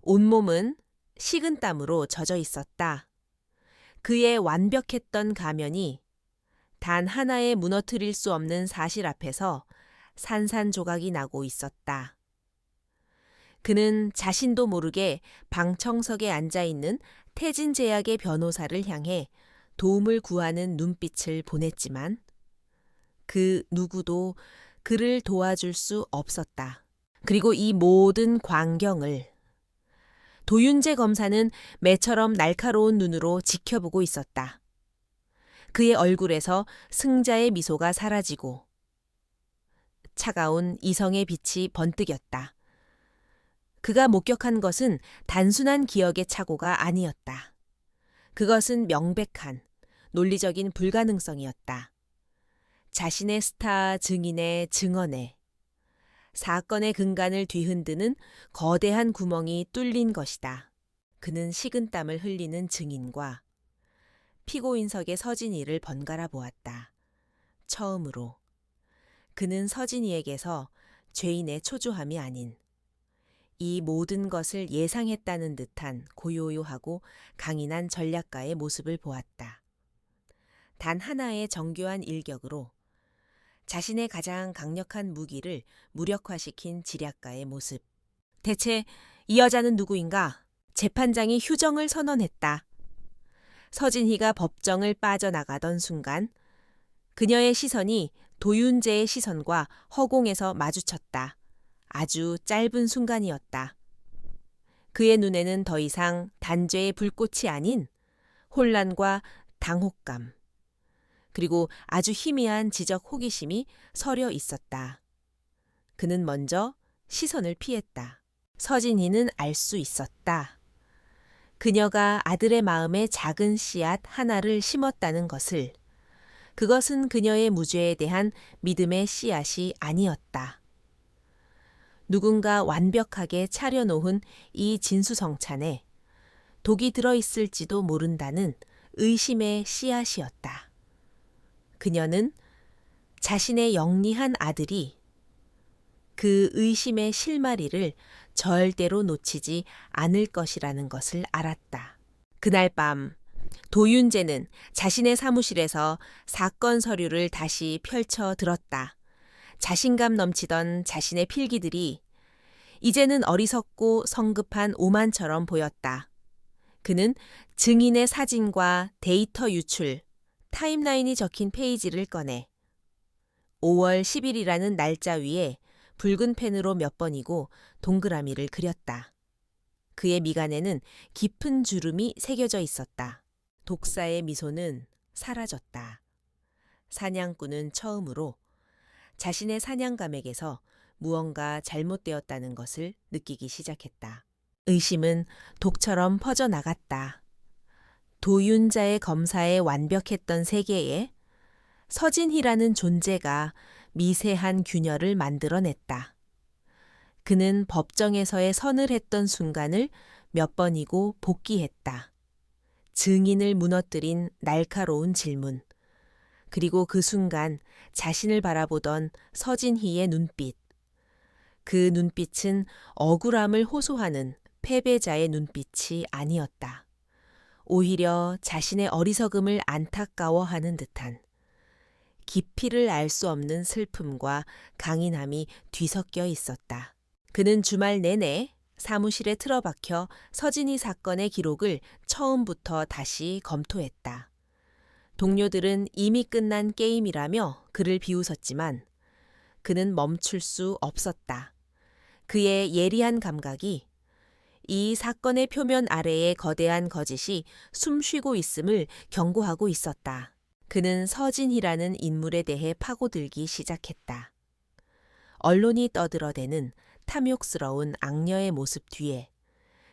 온몸은 식은땀으로 젖어 있었다. 그의 완벽했던 가면이 단 하나의 무너뜨릴 수 없는 사실 앞에서 산산조각이 나고 있었다. 그는 자신도 모르게 방청석에 앉아있는 태진제약의 변호사를 향해 도움을 구하는 눈빛을 보냈지만 그 누구도 그를 도와줄 수 없었다. 그리고 이 모든 광경을 도윤재 검사는 매처럼 날카로운 눈으로 지켜보고 있었다. 그의 얼굴에서 승자의 미소가 사라지고 차가운 이성의 빛이 번뜩였다. 그가 목격한 것은 단순한 기억의 착오가 아니었다. 그것은 명백한 논리적인 불가능성이었다. 자신의 스타 증인의 증언에 사건의 근간을 뒤흔드는 거대한 구멍이 뚫린 것이다. 그는 식은땀을 흘리는 증인과 피고인석의 서진희를 번갈아 보았다. 처음으로 그는 서진희에게서 죄인의 초조함이 아닌 이 모든 것을 예상했다는 듯한 고요요하고 강인한 전략가의 모습을 보았다. 단 하나의 정교한 일격으로 자신의 가장 강력한 무기를 무력화시킨 지략가의 모습. 대체 이 여자는 누구인가? 재판장이 휴정을 선언했다. 서진희가 법정을 빠져나가던 순간 그녀의 시선이 도윤재의 시선과 허공에서 마주쳤다. 아주 짧은 순간이었다. 그의 눈에는 더 이상 단죄의 불꽃이 아닌 혼란과 당혹감, 그리고 아주 희미한 지적 호기심이 서려 있었다. 그는 먼저 시선을 피했다. 서진희는 알 수 있었다. 그녀가 아들의 마음에 작은 씨앗 하나를 심었다는 것을. 그것은 그녀의 무죄에 대한 믿음의 씨앗이 아니었다. 누군가 완벽하게 차려놓은 이 진수성찬에 독이 들어있을지도 모른다는 의심의 씨앗이었다. 그녀는 자신의 영리한 아들이 그 의심의 실마리를 절대로 놓치지 않을 것이라는 것을 알았다. 그날 밤 도윤재는 자신의 사무실에서 사건 서류를 다시 펼쳐 들었다. 자신감 넘치던 자신의 필기들이 이제는 어리석고 성급한 오만처럼 보였다. 그는 증인의 사진과 데이터 유출, 타임라인이 적힌 페이지를 꺼내 5월 10일이라는 날짜 위에 붉은 펜으로 몇 번이고 동그라미를 그렸다. 그의 미간에는 깊은 주름이 새겨져 있었다. 독사의 미소는 사라졌다. 사냥꾼은 처음으로 자신의 사냥감에게서 무언가 잘못되었다는 것을 느끼기 시작했다. 의심은 독처럼 퍼져나갔다. 도윤자의 검사에 완벽했던 세계에 서진희라는 존재가 미세한 균열을 만들어냈다. 그는 법정에서의 선을 했던 순간을 몇 번이고 복기했다. 증인을 무너뜨린 날카로운 질문. 그리고 그 순간 자신을 바라보던 서진희의 눈빛. 그 눈빛은 억울함을 호소하는 패배자의 눈빛이 아니었다. 오히려 자신의 어리석음을 안타까워하는 듯한 깊이를 알 수 없는 슬픔과 강인함이 뒤섞여 있었다. 그는 주말 내내 사무실에 틀어박혀 서진희 사건의 기록을 처음부터 다시 검토했다. 동료들은 이미 끝난 게임이라며 그를 비웃었지만 그는 멈출 수 없었다. 그의 예리한 감각이 이 사건의 표면 아래에 거대한 거짓이 숨쉬고 있음을 경고하고 있었다. 그는 서진희라는 인물에 대해 파고들기 시작했다. 언론이 떠들어대는 탐욕스러운 악녀의 모습 뒤에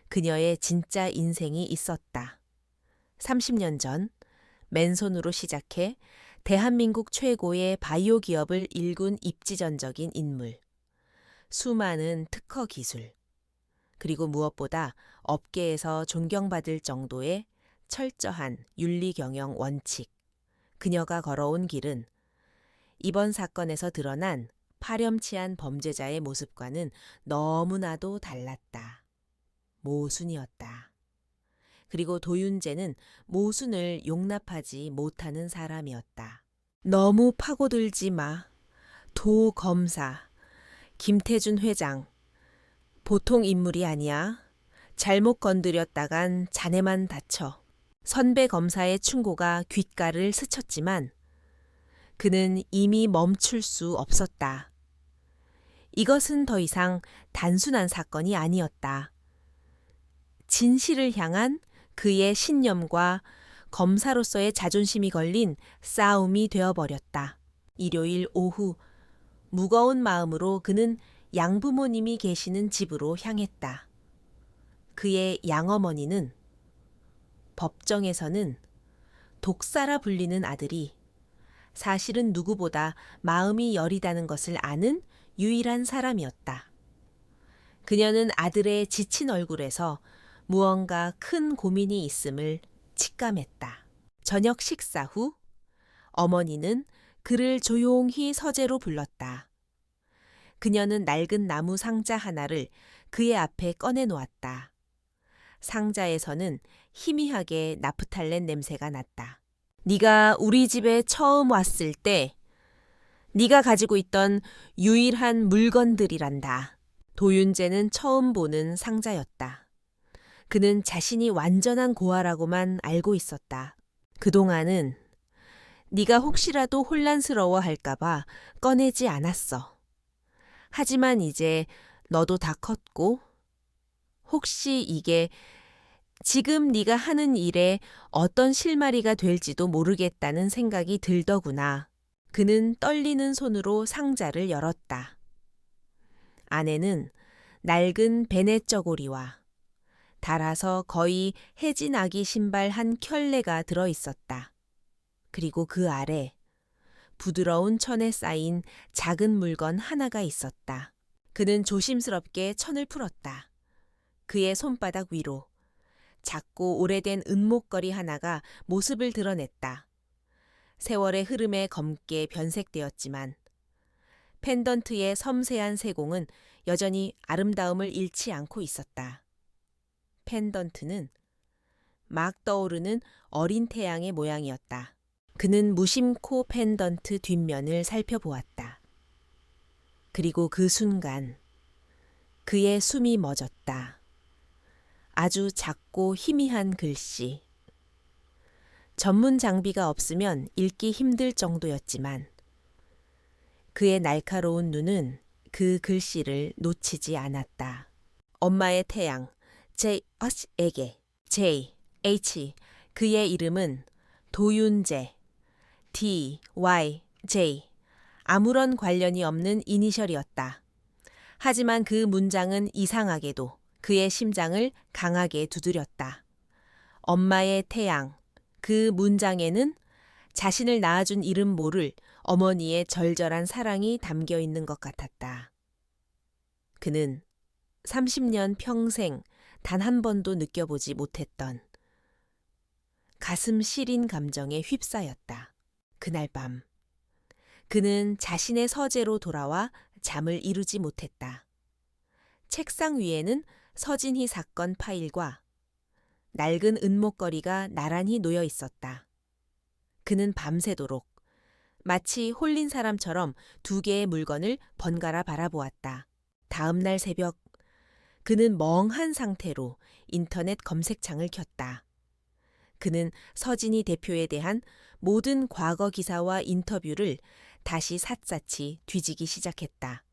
그녀의 진짜 인생이 있었다. 30년 전 맨손으로 시작해 대한민국 최고의 바이오 기업을 일군 입지전적인 인물. 수많은 특허 기술. 그리고 무엇보다 업계에서 존경받을 정도의 철저한 윤리 경영 원칙. 그녀가 걸어온 길은 이번 사건에서 드러난 파렴치한 범죄자의 모습과는 너무나도 달랐다. 모순이었다. 그리고 도윤재는 모순을 용납하지 못하는 사람이었다. 너무 파고들지 마. 도 검사, 김태준 회장. 보통 인물이 아니야. 잘못 건드렸다간 자네만 다쳐. 선배 검사의 충고가 귓가를 스쳤지만 그는 이미 멈출 수 없었다. 이것은 더 이상 단순한 사건이 아니었다. 진실을 향한 그의 신념과 검사로서의 자존심이 걸린 싸움이 되어버렸다. 일요일 오후 무거운 마음으로 그는 양부모님이 계시는 집으로 향했다. 그의 양어머니는 법정에서는 독사라 불리는 아들이 사실은 누구보다 마음이 여리다는 것을 아는 유일한 사람이었다. 그녀는 아들의 지친 얼굴에서 무언가 큰 고민이 있음을 직감했다. 저녁 식사 후 어머니는 그를 조용히 서재로 불렀다. 그녀는 낡은 나무 상자 하나를 그의 앞에 꺼내 놓았다. 상자에서는 희미하게 나프탈렌 냄새가 났다. 네가 우리 집에 처음 왔을 때 네가 가지고 있던 유일한 물건들이란다. 도윤재는 처음 보는 상자였다. 그는 자신이 완전한 고아라고만 알고 있었다. 그동안은 네가 혹시라도 혼란스러워할까 봐 꺼내지 않았어. 하지만 이제 너도 다 컸고 혹시 이게 지금 네가 하는 일에 어떤 실마리가 될지도 모르겠다는 생각이 들더구나. 그는 떨리는 손으로 상자를 열었다. 안에는 낡은 베네 저고리와 닳아서 거의 해진 아기 신발 한 켤레가 들어 있었다. 그리고 그 아래 부드러운 천에 쌓인 작은 물건 하나가 있었다. 그는 조심스럽게 천을 풀었다. 그의 손바닥 위로 작고 오래된 은목걸이 하나가 모습을 드러냈다. 세월의 흐름에 검게 변색되었지만 펜던트의 섬세한 세공은 여전히 아름다움을 잃지 않고 있었다. 펜던트는 막 떠오르는 어린 태양의 모양이었다. 그는 무심코 펜던트 뒷면을 살펴보았다. 그리고 그 순간 그의 숨이 멎었다. 아주 작고 희미한 글씨. 전문 장비가 없으면 읽기 힘들 정도였지만 그의 날카로운 눈은 그 글씨를 놓치지 않았다. 엄마의 태양, J.H에게, J, H, 그의 이름은 도윤재, D, Y, J, 아무런 관련이 없는 이니셜이었다. 하지만 그 문장은 이상하게도 그의 심장을 강하게 두드렸다. 엄마의 태양, 그 문장에는 자신을 낳아준 이름 모를 어머니의 절절한 사랑이 담겨 있는 것 같았다. 그는 30년 평생 단 한 번도 느껴보지 못했던 가슴 시린 감정에 휩싸였다. 그날 밤 그는 자신의 서재로 돌아와 잠을 이루지 못했다. 책상 위에는 서진희 사건 파일과 낡은 은목걸이가 나란히 놓여 있었다. 그는 밤새도록 마치 홀린 사람처럼 두 개의 물건을 번갈아 바라보았다. 다음 날 새벽 그는 멍한 상태로 인터넷 검색창을 켰다. 그는 서진희 대표에 대한 모든 과거 기사와 인터뷰를 다시 샅샅이 뒤지기 시작했다.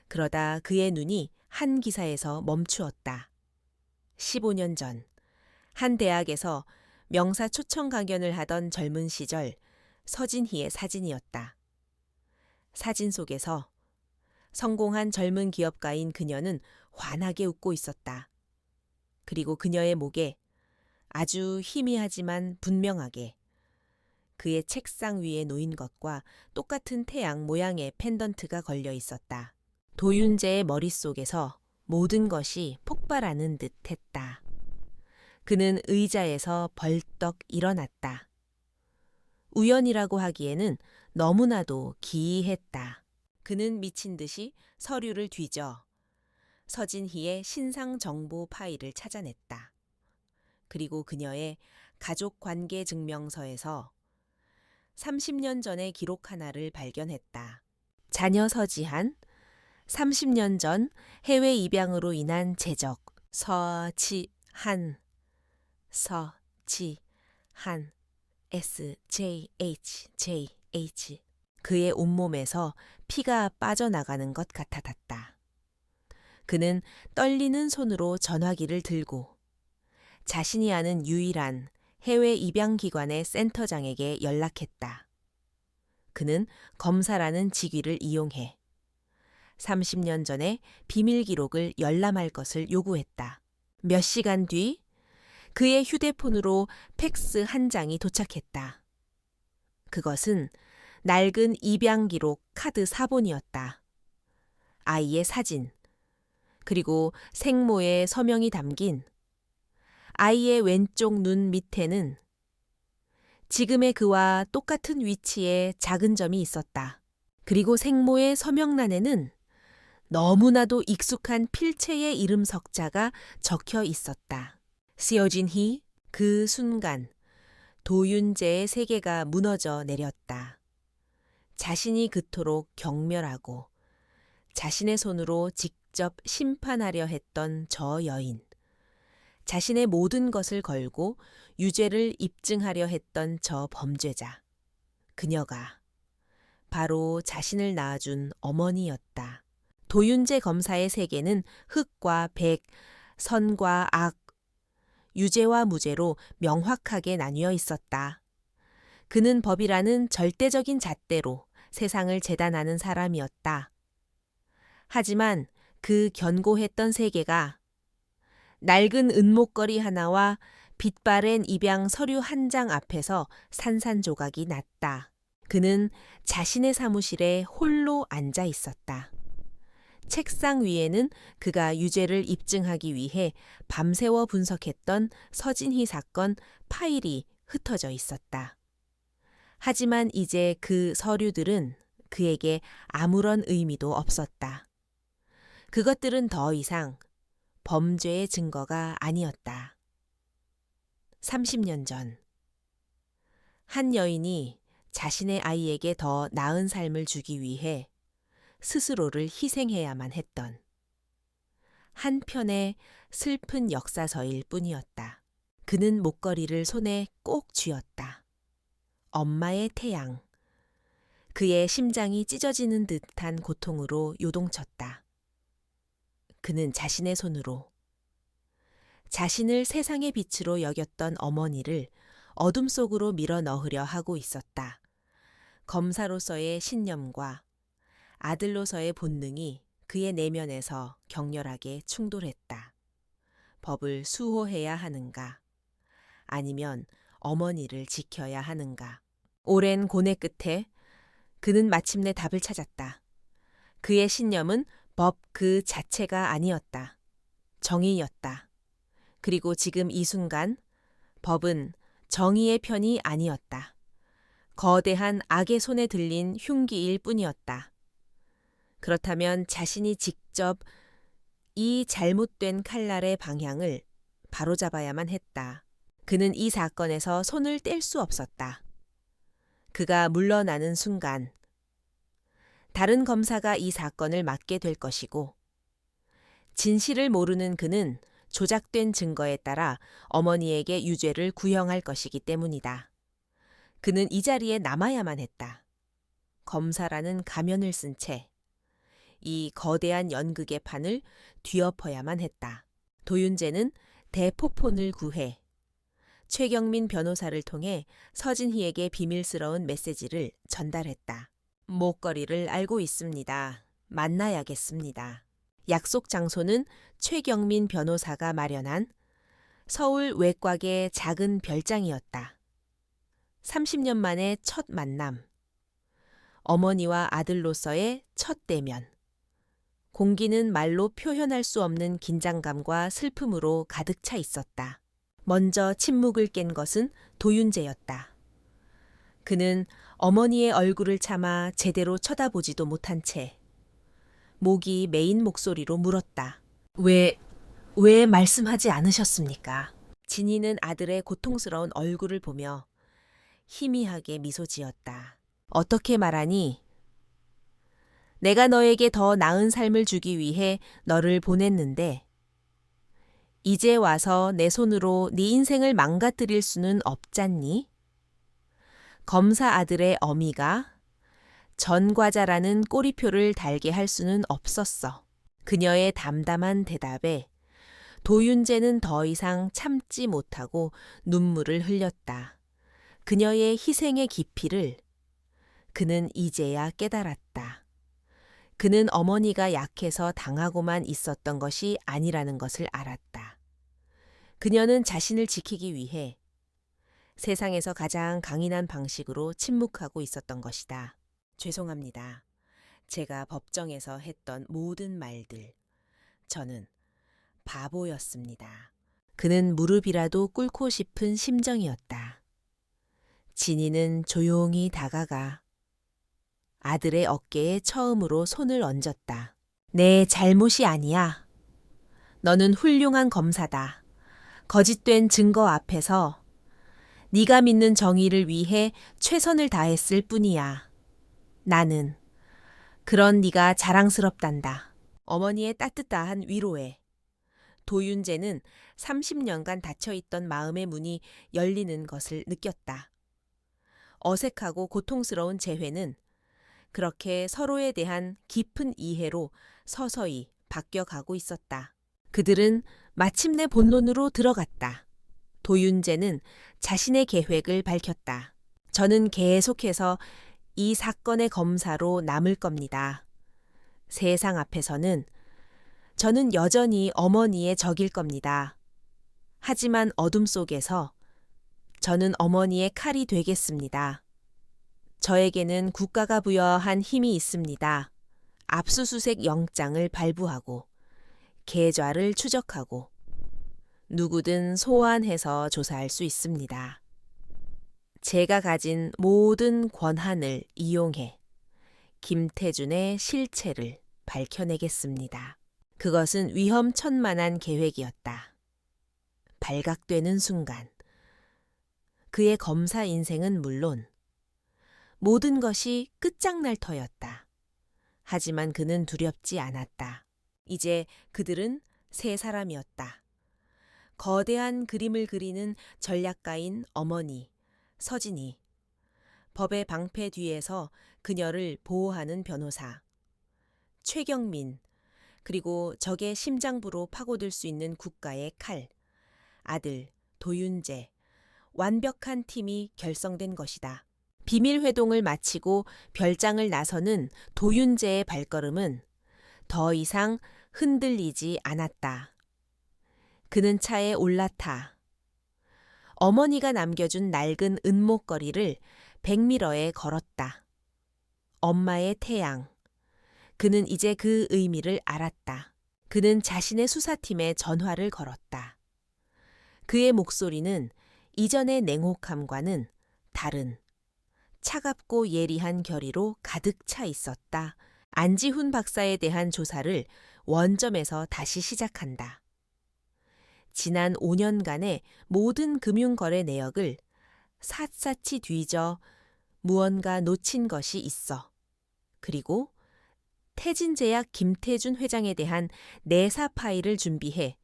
그러다 그의 눈이 한 기사에서 멈추었다. 15년 전 한 대학에서 명사 초청 강연을 하던 젊은 시절 서진희의 사진이었다. 사진 속에서 성공한 젊은 기업가인 그녀는 환하게 웃고 있었다. 그리고 그녀의 목에 아주 희미하지만 분명하게 그의 책상 위에 놓인 것과 똑같은 태양 모양의 펜던트가 걸려 있었다. 도윤재의 머릿속에서 모든 것이 폭발하는 듯 했다. 그는 의자에서 벌떡 일어났다. 우연이라고 하기에는 너무나도 기이했다. 그는 미친 듯이 서류를 뒤져 서진희의 신상 정보 파일을 찾아냈다. 그리고 그녀의 가족 관계 증명서에서 30년 전의 기록 하나를 발견했다. 자녀 서지한, 30년 전 해외 입양으로 인한 재적, 서지한, SJHJH. 그의 온몸에서 피가 빠져나가는 것 같았다. 그는 떨리는 손으로 전화기를 들고 자신이 아는 유일한 해외 입양기관의 센터장에게 연락했다. 그는 검사라는 직위를 이용해 30년 전에 비밀 기록을 열람할 것을 요구했다. 몇 시간 뒤 그의 휴대폰으로 팩스 한 장이 도착했다. 그것은 낡은 입양 기록 카드 사본이었다. 아이의 사진, 그리고 생모의 서명이 담긴 아이의 왼쪽 눈 밑에는 지금의 그와 똑같은 위치에 작은 점이 있었다. 그리고 생모의 서명란에는 너무나도 익숙한 필체의 이름 석자가 적혀 있었다. 쓰여진희. 그 순간 도윤재의 세계가 무너져 내렸다. 자신이 그토록 경멸하고 자신의 손으로 직접 심판하려 했던 저 여인, 자신의 모든 것을 걸고 유죄를 입증하려 했던 저 범죄자, 그녀가 바로 자신을 낳아준 어머니였다. 도윤재 검사의 세계는 흑과 백, 선과 악, 유죄와 무죄로 명확하게 나뉘어 있었다. 그는 법이라는 절대적인 잣대로 세상을 재단하는 사람이었다. 하지만 그 견고했던 세계가 낡은 은목걸이 하나와 빛바랜 입양 서류 한 장 앞에서 산산조각이 났다. 그는 자신의 사무실에 홀로 앉아 있었다. 책상 위에는 그가 유죄를 입증하기 위해 밤새워 분석했던 서진희 사건 파일이 흩어져 있었다. 하지만 이제 그 서류들은 그에게 아무런 의미도 없었다. 그것들은 더 이상 범죄의 증거가 아니었다. 30년 전, 한 여인이 자신의 아이에게 더 나은 삶을 주기 위해 스스로를 희생해야만 했던 한 편의 슬픈 역사서일 뿐이었다. 그는 목걸이를 손에 꼭 쥐었다. 엄마의 태양. 그의 심장이 찢어지는 듯한 고통으로 요동쳤다. 그는 자신의 손으로 자신을 세상의 빛으로 여겼던 어머니를 어둠 속으로 밀어 넣으려 하고 있었다. 검사로서의 신념과 아들로서의 본능이 그의 내면에서 격렬하게 충돌했다. 법을 수호해야 하는가? 아니면 어머니를 지켜야 하는가? 오랜 고뇌 끝에 그는 마침내 답을 찾았다. 그의 신념은 법 그 자체가 아니었다. 정의였다. 그리고 지금 이 순간 법은 정의의 편이 아니었다. 거대한 악의 손에 들린 흉기일 뿐이었다. 그렇다면 자신이 직접 이 잘못된 칼날의 방향을 바로잡아야만 했다. 그는 이 사건에서 손을 뗄 수 없었다. 그가 물러나는 순간 다른 검사가 이 사건을 맡게 될 것이고 진실을 모르는 그는 조작된 증거에 따라 어머니에게 유죄를 구형할 것이기 때문이다. 그는 이 자리에 남아야만 했다. 검사라는 가면을 쓴 채 이 거대한 연극의 판을 뒤엎어야만 했다. 도윤재는 대포폰을 구해 최경민 변호사를 통해 서진희에게 비밀스러운 메시지를 전달했다. 목걸이를 알고 있습니다. 만나야겠습니다. 약속 장소는 최경민 변호사가 마련한 서울 외곽의 작은 별장이었다. 30년 만의 첫 만남. 어머니와 아들로서의 첫 대면. 공기는 말로 표현할 수 없는 긴장감과 슬픔으로 가득 차 있었다. 먼저 침묵을 깬 것은 도윤재였다. 그는 어머니의 얼굴을 참아 제대로 쳐다보지도 못한 채 목이 메인 목소리로 물었다. 왜 말씀하지 않으셨습니까? 진이는 아들의 고통스러운 얼굴을 보며 희미하게 미소 지었다. 어떻게 말하니? 내가 너에게 더 나은 삶을 주기 위해 너를 보냈는데 이제 와서 내 손으로 네 인생을 망가뜨릴 수는 없잖니? 검사 아들의 어미가 전과자라는 꼬리표를 달게 할 수는 없었어. 그녀의 담담한 대답에 도윤재는 더 이상 참지 못하고 눈물을 흘렸다. 그녀의 희생의 깊이를 그는 이제야 깨달았다. 그는 어머니가 약해서 당하고만 있었던 것이 아니라는 것을 알았다. 그녀는 자신을 지키기 위해 세상에서 가장 강인한 방식으로 침묵하고 있었던 것이다. 죄송합니다. 제가 법정에서 했던 모든 말들. 저는 바보였습니다. 그는 무릎이라도 꿇고 싶은 심정이었다. 진이는 조용히 다가가 아들의 어깨에 처음으로 손을 얹었다. 내 잘못이 아니야. 너는 훌륭한 검사다. 거짓된 증거 앞에서 네가 믿는 정의를 위해 최선을 다했을 뿐이야. 나는 그런 네가 자랑스럽단다. 어머니의 따뜻한 위로에 도윤재는 30년간 닫혀있던 마음의 문이 열리는 것을 느꼈다. 어색하고 고통스러운 재회는 그렇게 서로에 대한 깊은 이해로 서서히 바뀌어가고 있었다. 그들은 마침내 본론으로 들어갔다. 도윤재는 자신의 계획을 밝혔다. 저는 계속해서 이 사건의 검사로 남을 겁니다. 세상 앞에서는 저는 여전히 어머니의 적일 겁니다. 하지만 어둠 속에서 저는 어머니의 칼이 되겠습니다. 저에게는 국가가 부여한 힘이 있습니다. 압수수색 영장을 발부하고 계좌를 추적하고 누구든 소환해서 조사할 수 있습니다. 제가 가진 모든 권한을 이용해 김태준의 실체를 밝혀내겠습니다. 그것은 위험천만한 계획이었다. 발각되는 순간 그의 검사 인생은 물론 모든 것이 끝장날 터였다. 하지만 그는 두렵지 않았다. 이제 그들은 세 사람이었다. 거대한 그림을 그리는 전략가인 어머니, 서진이, 법의 방패 뒤에서 그녀를 보호하는 변호사, 최경민, 그리고 적의 심장부로 파고들 수 있는 국가의 칼, 아들, 도윤재, 완벽한 팀이 결성된 것이다. 비밀회동을 마치고 별장을 나서는 도윤재의 발걸음은 더 이상 흔들리지 않았다. 그는 차에 올라타 어머니가 남겨준 낡은 은목걸이를 백미러에 걸었다. 엄마의 태양. 그는 이제 그 의미를 알았다. 그는 자신의 수사팀에 전화를 걸었다. 그의 목소리는 이전의 냉혹함과는 다른 차갑고 예리한 결의로 가득 차 있었다. 안지훈 박사에 대한 조사를 원점에서 다시 시작한다. 지난 5년간의 모든 금융거래 내역을 샅샅이 뒤져 무언가 놓친 것이 있어. 그리고 태진제약 김태준 회장에 대한 내사 파일을 준비해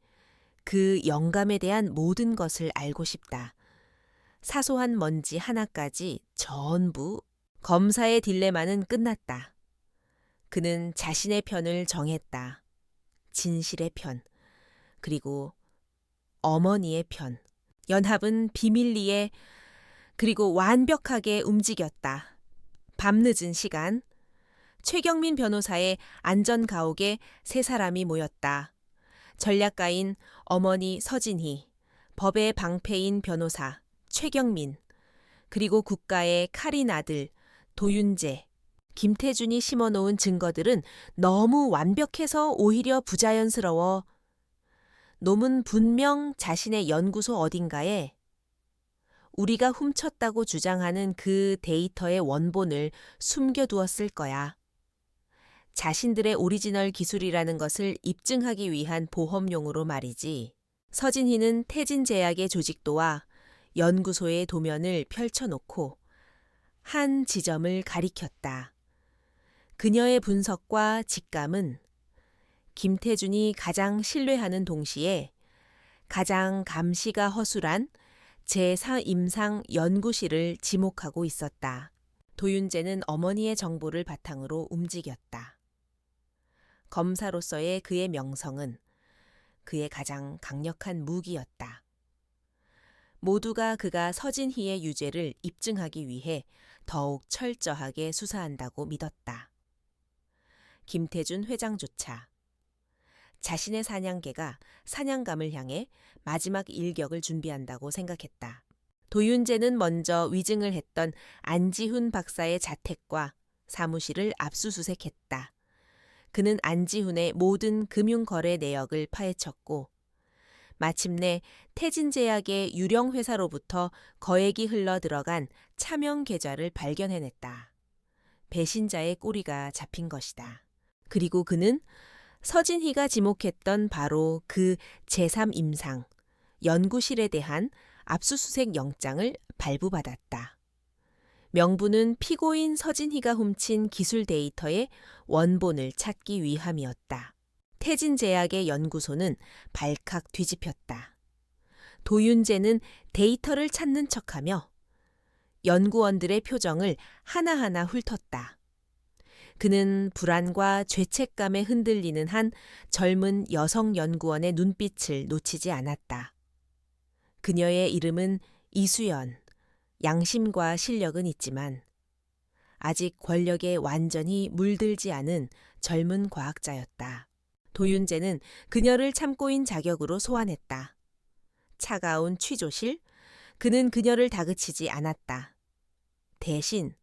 그 영감에 대한 모든 것을 알고 싶다. 사소한 먼지 하나까지 전부. 검사의 딜레마는 끝났다. 그는 자신의 편을 정했다. 진실의 편, 그리고 어머니의 편. 연합은 비밀리에 그리고 완벽하게 움직였다. 밤늦은 시간, 최경민 변호사의 안전가옥에 세 사람이 모였다. 전략가인 어머니 서진희, 법의 방패인 변호사 최경민, 그리고 국가의 칼인 아들 도윤재. 김태준이 심어놓은 증거들은 너무 완벽해서 오히려 부자연스러워. 놈은 분명 자신의 연구소 어딘가에 우리가 훔쳤다고 주장하는 그 데이터의 원본을 숨겨두었을 거야. 자신들의 오리지널 기술이라는 것을 입증하기 위한 보험용으로 말이지. 서진희는 태진제약의 조직도와 연구소의 도면을 펼쳐놓고 한 지점을 가리켰다. 그녀의 분석과 직감은 김태준이 가장 신뢰하는 동시에 가장 감시가 허술한 제4임상 연구실을 지목하고 있었다. 도윤재는 어머니의 정보를 바탕으로 움직였다. 검사로서의 그의 명성은 그의 가장 강력한 무기였다. 모두가 그가 서진희의 유죄를 입증하기 위해 더욱 철저하게 수사한다고 믿었다. 김태준 회장조차 자신의 사냥개가 사냥감을 향해 마지막 일격을 준비한다고 생각했다. 도윤재는 먼저 위증을 했던 안지훈 박사의 자택과 사무실을 압수수색했다. 그는 안지훈의 모든 금융거래 내역을 파헤쳤고 마침내 태진제약의 유령 회사로부터 거액이 흘러 들어간 차명 계좌를 발견해냈다. 배신자의 꼬리가 잡힌 것이다. 그리고 그는 서진희가 지목했던 바로 그 제3임상 연구실에 대한 압수수색 영장을 발부받았다. 명분은 피고인 서진희가 훔친 기술 데이터의 원본을 찾기 위함이었다. 태진제약의 연구소는 발칵 뒤집혔다. 도윤재는 데이터를 찾는 척하며 연구원들의 표정을 하나하나 훑었다. 그는 불안과 죄책감에 흔들리는 한 젊은 여성 연구원의 눈빛을 놓치지 않았다. 그녀의 이름은 이수연. 양심과 실력은 있지만 아직 권력에 완전히 물들지 않은 젊은 과학자였다. 도윤재는 그녀를 참고인 자격으로 소환했다. 차가운 취조실, 그는 그녀를 다그치지 않았다. 대신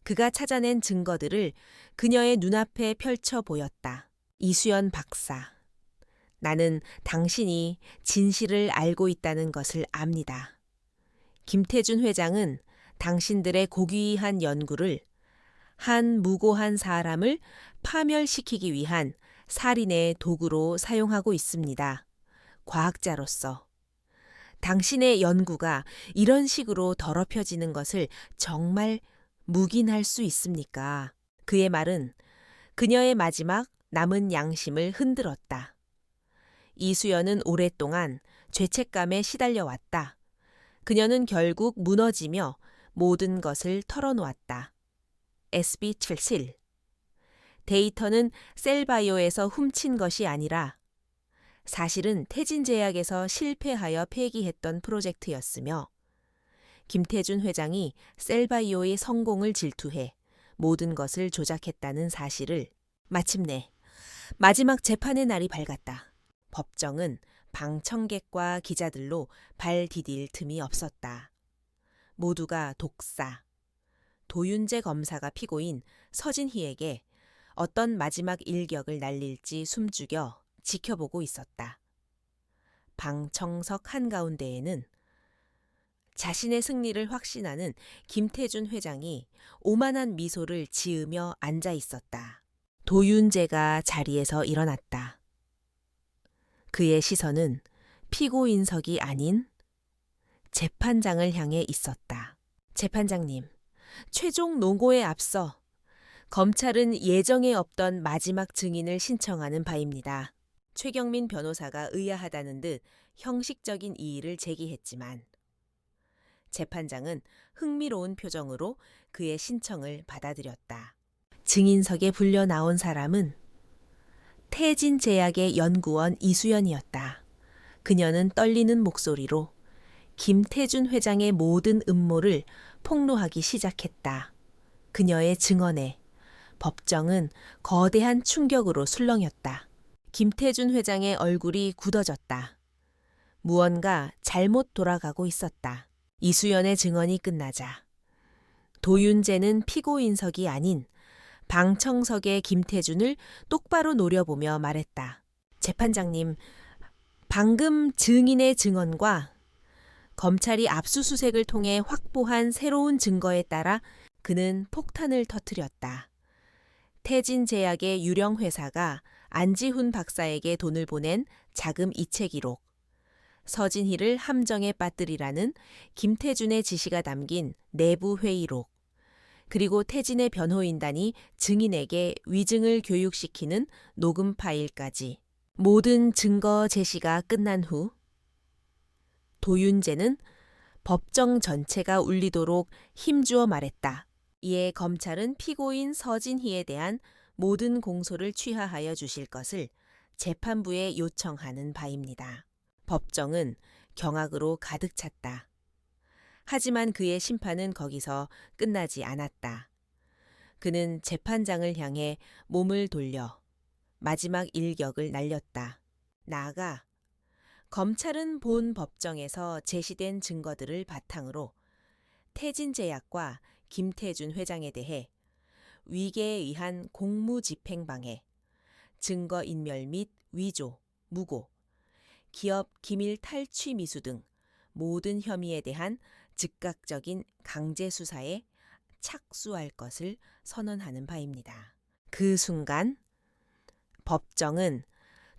그가 찾아낸 증거들을 그녀의 눈앞에 펼쳐 보였다. 이수연 박사, 나는 당신이 진실을 알고 있다는 것을 압니다. 김태준 회장은 당신들의 고귀한 연구를 한 무고한 사람을 파멸시키기 위한 살인의 도구로 사용하고 있습니다. 과학자로서 당신의 연구가 이런 식으로 더럽혀지는 것을 정말 묵인할 수 있습니까? 그의 말은 그녀의 마지막 남은 양심을 흔들었다. 이수연은 오랫동안 죄책감에 시달려왔다. 그녀는 결국 무너지며 모든 것을 털어놓았다. SB77. 데이터는 셀바이오에서 훔친 것이 아니라 사실은 태진제약에서 실패하여 폐기했던 프로젝트였으며 김태준 회장이 셀바이오의 성공을 질투해 모든 것을 조작했다는 사실을 마침내 마지막 재판의 날이 밝았다. 법정은 방청객과 기자들로 발 디딜 틈이 없었다. 모두가 독사, 도윤재 검사가 피고인 서진희에게 어떤 마지막 일격을 날릴지 숨죽여 지켜보고 있었다. 방청석 한가운데에는 자신의 승리를 확신하는 김태준 회장이 오만한 미소를 지으며 앉아 있었다. 도윤재가 자리에서 일어났다. 그의 시선은 피고인석이 아닌 재판장을 향해 있었다. 재판장님, 최종 노고에 앞서 검찰은 예정에 없던 마지막 증인을 신청하는 바입니다. 최경민 변호사가 의아하다는 듯 형식적인 이의를 제기했지만 재판장은 흥미로운 표정으로 그의 신청을 받아들였다. 증인석에 불려 나온 사람은 태진제약의 연구원 이수연이었다. 그녀는 떨리는 목소리로 김태준 회장의 모든 음모를 폭로하기 시작했다. 그녀의 증언에 법정은 거대한 충격으로 술렁였다. 김태준 회장의 얼굴이 굳어졌다. 무언가 잘못 돌아가고 있었다. 이수연의 증언이 끝나자 도윤재는 피고인석이 아닌 방청석의 김태준을 똑바로 노려보며 말했다. 재판장님, 방금 증인의 증언과 검찰이 압수수색을 통해 확보한 새로운 증거에 따라 그는 폭탄을 터뜨렸다. 태진제약의 유령 회사가 안지훈 박사에게 돈을 보낸 자금 이체 기록, 서진희를 함정에 빠뜨리라는 김태준의 지시가 담긴 내부 회의록, 그리고 태진의 변호인단이 증인에게 위증을 교육시키는 녹음 파일까지 모든 증거 제시가 끝난 후 도윤재는 법정 전체가 울리도록 힘주어 말했다. 이에 검찰은 피고인 서진희에 대한 모든 공소를 취하하여 주실 것을 재판부에 요청하는 바입니다. 법정은 경악으로 가득 찼다. 하지만 그의 심판은 거기서 끝나지 않았다. 그는 재판장을 향해 몸을 돌려 마지막 일격을 날렸다. 나아가 검찰은 본 법정에서 제시된 증거들을 바탕으로 태진제약과 김태준 회장에 대해 위계에 의한 공무집행방해, 증거인멸 및 위조, 무고, 기업 기밀 탈취 미수 등 모든 혐의에 대한 즉각적인 강제 수사에 착수할 것을 선언하는 바입니다. 그 순간 법정은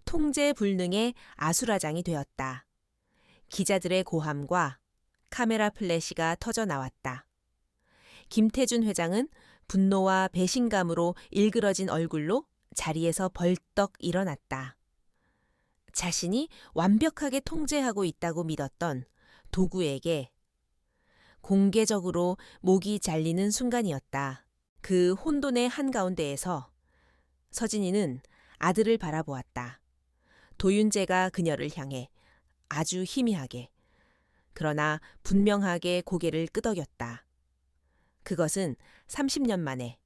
통제불능의 아수라장이 되었다. 기자들의 고함과 카메라 플래시가 터져 나왔다. 김태준 회장은 분노와 배신감으로 일그러진 얼굴로 자리에서 벌떡 일어났다. 자신이 완벽하게 통제하고 있다고 믿었던 도구에게 공개적으로 목이 잘리는 순간이었다. 그 혼돈의 한가운데에서 서진이는 아들을 바라보았다. 도윤재가 그녀를 향해 아주 희미하게, 그러나 분명하게 고개를 끄덕였다. 그것은 30년 만에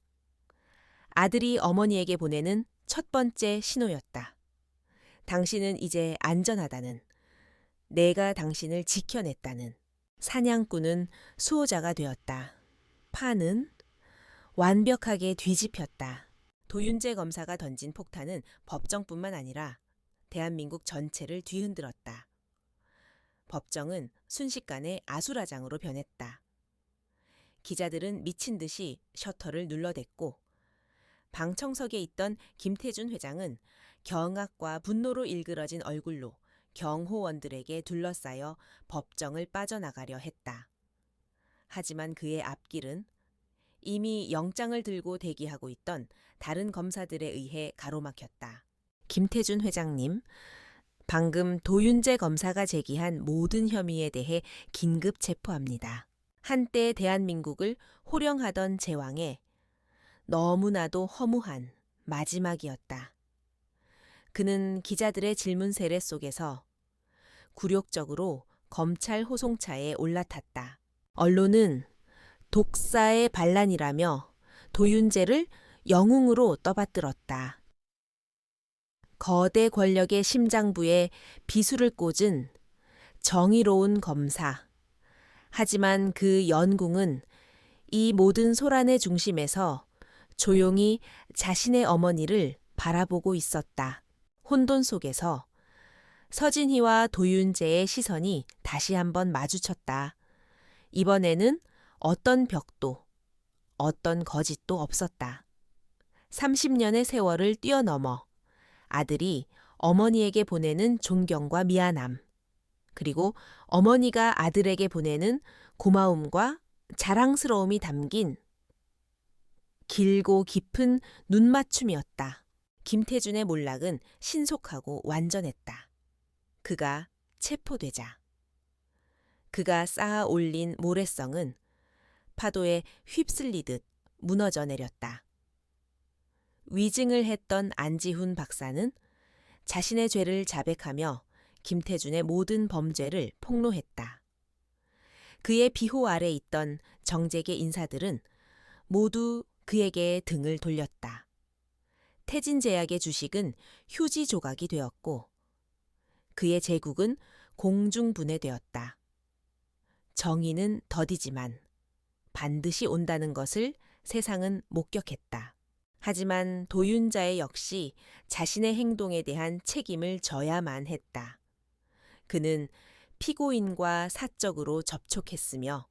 아들이 어머니에게 보내는 첫 번째 신호였다. 당신은 이제 안전하다는, 내가 당신을 지켜냈다는. 사냥꾼은 수호자가 되었다. 판은 완벽하게 뒤집혔다. 도윤재 검사가 던진 폭탄은 법정뿐만 아니라 대한민국 전체를 뒤흔들었다. 법정은 순식간에 아수라장으로 변했다. 기자들은 미친 듯이 셔터를 눌러댔고 방청석에 있던 김태준 회장은 경악과 분노로 일그러진 얼굴로 경호원들에게 둘러싸여 법정을 빠져나가려 했다. 하지만 그의 앞길은 이미 영장을 들고 대기하고 있던 다른 검사들에 의해 가로막혔다. 김태준 회장님, 방금 도윤재 검사가 제기한 모든 혐의에 대해 긴급 체포합니다. 한때 대한민국을 호령하던 제왕의 너무나도 허무한 마지막이었다. 그는 기자들의 질문 세례 속에서 굴욕적으로 검찰 호송차에 올라탔다. 언론은 독사의 반란이라며 도윤재를 영웅으로 떠받들었다. 거대 권력의 심장부에 비수를 꽂은 정의로운 검사. 하지만 그 연궁은 이 모든 소란의 중심에서 조용히 자신의 어머니를 바라보고 있었다. 혼돈 속에서 서진희와 도윤재의 시선이 다시 한번 마주쳤다. 이번에는 어떤 벽도, 어떤 거짓도 없었다. 30년의 세월을 뛰어넘어 아들이 어머니에게 보내는 존경과 미안함, 그리고 어머니가 아들에게 보내는 고마움과 자랑스러움이 담긴 길고 깊은 눈맞춤이었다. 김태준의 몰락은 신속하고 완전했다. 그가 체포되자 그가 쌓아 올린 모래성은 파도에 휩쓸리듯 무너져 내렸다. 위증을 했던 안지훈 박사는 자신의 죄를 자백하며 김태준의 모든 범죄를 폭로했다. 그의 비호 아래 있던 정재계 인사들은 모두 그에게 등을 돌렸다. 태진제약의 주식은 휴지 조각이 되었고 그의 제국은 공중분해되었다. 정의는 더디지만 반드시 온다는 것을 세상은 목격했다. 하지만 도윤자의 역시 자신의 행동에 대한 책임을 져야만 했다. 그는 피고인과 사적으로 접촉했으며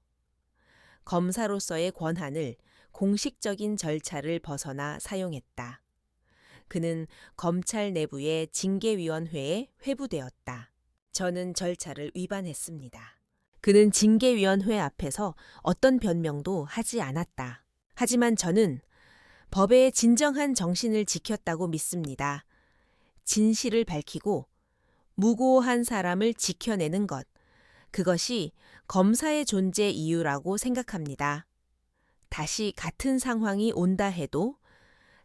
검사로서의 권한을 공식적인 절차를 벗어나 사용했다. 그는 검찰 내부의 징계위원회에 회부되었다. 저는 절차를 위반했습니다. 그는 징계위원회 앞에서 어떤 변명도 하지 않았다. 하지만 저는 법의 진정한 정신을 지켰다고 믿습니다. 진실을 밝히고 무고한 사람을 지켜내는 것, 그것이 검사의 존재 이유라고 생각합니다. 다시 같은 상황이 온다 해도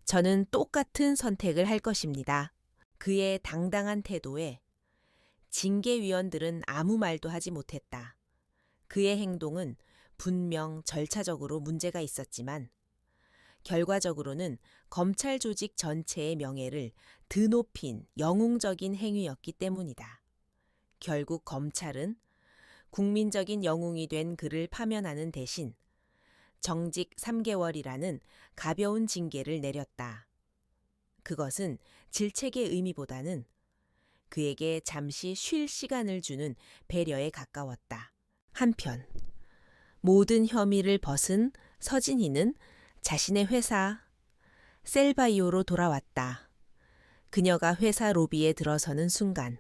저는 똑같은 선택을 할 것입니다. 그의 당당한 태도에 징계위원들은 아무 말도 하지 못했다. 그의 행동은 분명 절차적으로 문제가 있었지만 결과적으로는 검찰 조직 전체의 명예를 드높인 영웅적인 행위였기 때문이다. 결국 검찰은 국민적인 영웅이 된 그를 파면하는 대신 정직 3개월이라는 가벼운 징계를 내렸다. 그것은 질책의 의미보다는 그에게 잠시 쉴 시간을 주는 배려에 가까웠다. 한편 모든 혐의를 벗은 서진희는 자신의 회사 셀바이오로 돌아왔다. 그녀가 회사 로비에 들어서는 순간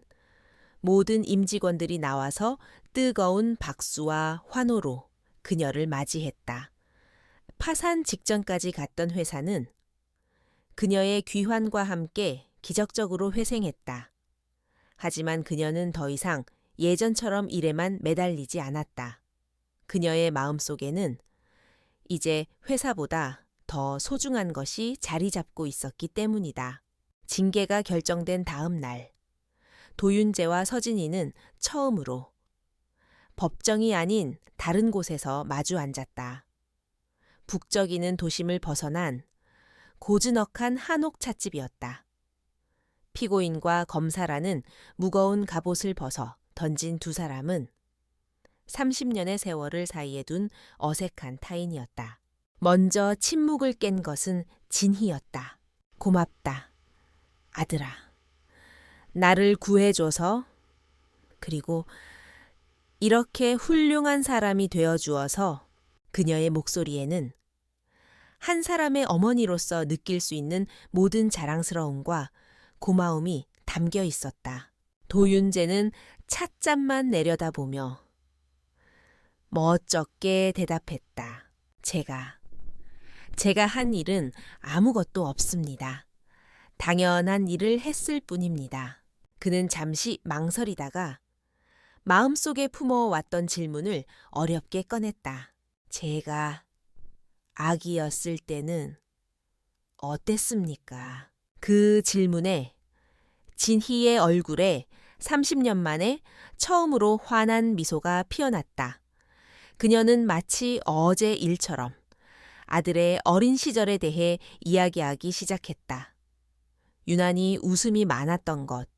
모든 임직원들이 나와서 뜨거운 박수와 환호로 그녀를 맞이했다. 파산 직전까지 갔던 회사는 그녀의 귀환과 함께 기적적으로 회생했다. 하지만 그녀는 더 이상 예전처럼 일에만 매달리지 않았다. 그녀의 마음속에는 이제 회사보다 더 소중한 것이 자리 잡고 있었기 때문이다. 징계가 결정된 다음 날, 도윤재와 서진이는 처음으로 법정이 아닌 다른 곳에서 마주 앉았다. 북적이는 도심을 벗어난 고즈넉한 한옥 찻집이었다. 피고인과 검사라는 무거운 갑옷을 벗어 던진 두 사람은 30년의 세월을 사이에 둔 어색한 타인이었다. 먼저 침묵을 깬 것은 진희였다. 고맙다, 아들아. 나를 구해줘서, 그리고 이렇게 훌륭한 사람이 되어주어서. 그녀의 목소리에는 한 사람의 어머니로서 느낄 수 있는 모든 자랑스러움과 고마움이 담겨 있었다. 도윤재는 찻잔만 내려다보며 멋쩍게 대답했다. 제가 한 일은 아무것도 없습니다. 당연한 일을 했을 뿐입니다. 그는 잠시 망설이다가 마음속에 품어왔던 질문을 어렵게 꺼냈다. 제가 아기였을 때는 어땠습니까? 그 질문에 진희의 얼굴에 30년 만에 처음으로 환한 미소가 피어났다. 그녀는 마치 어제 일처럼 아들의 어린 시절에 대해 이야기하기 시작했다. 유난히 웃음이 많았던 것,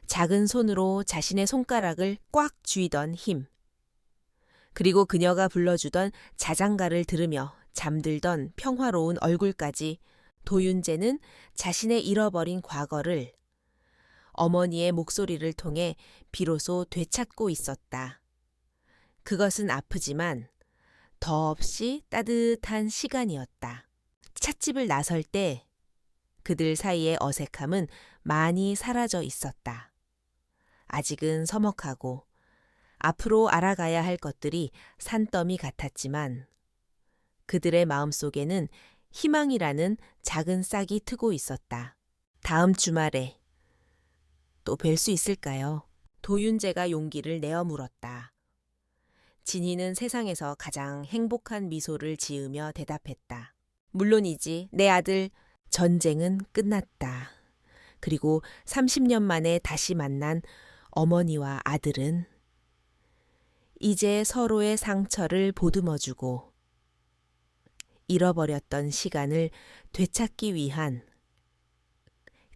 작은 손으로 자신의 손가락을 꽉 쥐던 힘, 그리고 그녀가 불러주던 자장가를 들으며 잠들던 평화로운 얼굴까지 도윤재는 자신의 잃어버린 과거를 어머니의 목소리를 통해 비로소 되찾고 있었다. 그것은 아프지만 더없이 따뜻한 시간이었다. 찻집을 나설 때 그들 사이의 어색함은 많이 사라져 있었다. 아직은 서먹하고 앞으로 알아가야 할 것들이 산더미 같았지만 그들의 마음속에는 희망이라는 작은 싹이 트고 있었다. 다음 주말에 또 뵐 수 있을까요? 도윤재가 용기를 내어 물었다. 진희는 세상에서 가장 행복한 미소를 지으며 대답했다. 물론이지, 내 아들. 전쟁은 끝났다. 그리고 30년 만에 다시 만난 어머니와 아들은 이제 서로의 상처를 보듬어주고 잃어버렸던 시간을 되찾기 위한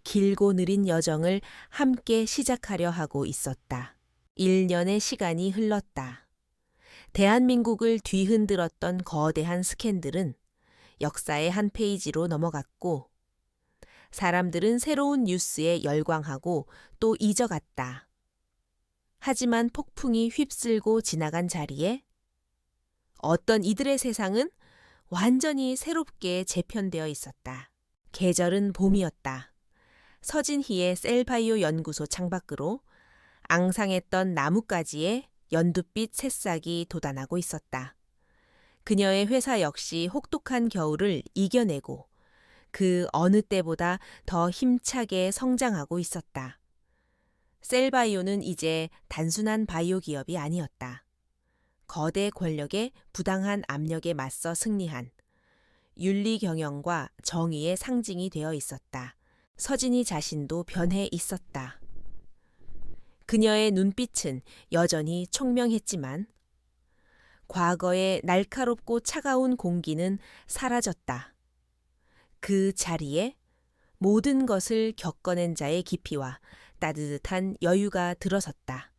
길고 느린 여정을 함께 시작하려 하고 있었다. 1년의 시간이 흘렀다. 대한민국을 뒤흔들었던 거대한 스캔들은 역사의 한 페이지로 넘어갔고 사람들은 새로운 뉴스에 열광하고 또 잊어갔다. 하지만 폭풍이 휩쓸고 지나간 자리에 어떤 이들의 세상은 완전히 새롭게 재편되어 있었다. 계절은 봄이었다. 서진희의 셀바이오 연구소 창밖으로 앙상했던 나뭇가지에 연두빛 새싹이 돋아나고 있었다. 그녀의 회사 역시 혹독한 겨울을 이겨내고 그 어느 때보다 더 힘차게 성장하고 있었다. 셀바이오는 이제 단순한 바이오 기업이 아니었다. 거대 권력의 부당한 압력에 맞서 승리한 윤리 경영과 정의의 상징이 되어 있었다. 서진이 자신도 변해 있었다. 그녀의 눈빛은 여전히 총명했지만 과거의 날카롭고 차가운 공기는 사라졌다. 그 자리에 모든 것을 겪어낸 자의 깊이와 따뜻한 여유가 들어섰다.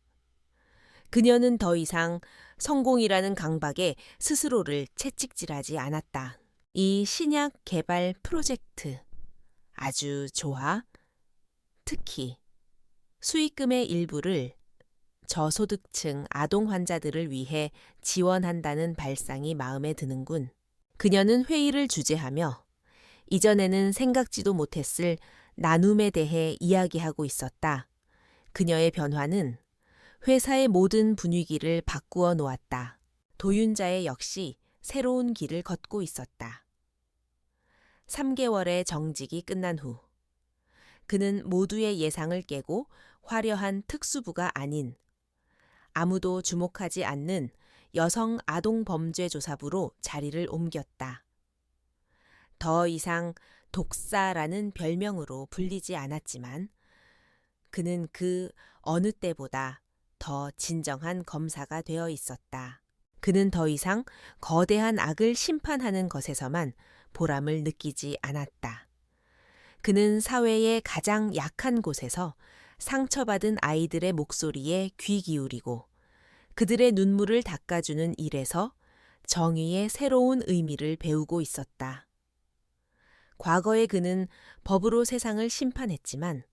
그녀는 더 이상 성공이라는 강박에 스스로를 채찍질하지 않았다. 이 신약 개발 프로젝트 아주 좋아. 특히 수익금의 일부를 저소득층 아동 환자들을 위해 지원한다는 발상이 마음에 드는군. 그녀는 회의를 주재하며 이전에는 생각지도 못했을 나눔에 대해 이야기하고 있었다. 그녀의 변화는 회사의 모든 분위기를 바꾸어 놓았다. 도윤자의 역시 새로운 길을 걷고 있었다. 3개월의 정직이 끝난 후 그는 모두의 예상을 깨고 화려한 특수부가 아닌 아무도 주목하지 않는 여성 아동 범죄 조사부로 자리를 옮겼다. 더 이상 독사라는 별명으로 불리지 않았지만 그는 그 어느 때보다 더 진정한 검사가 되어 있었다. 그는 더 이상 거대한 악을 심판하는 것에서만 보람을 느끼지 않았다. 그는 사회의 가장 약한 곳에서 상처받은 아이들의 목소리에 귀 기울이고 그들의 눈물을 닦아주는 일에서 정의의 새로운 의미를 배우고 있었다. 과거의 그는 법으로 세상을 심판했지만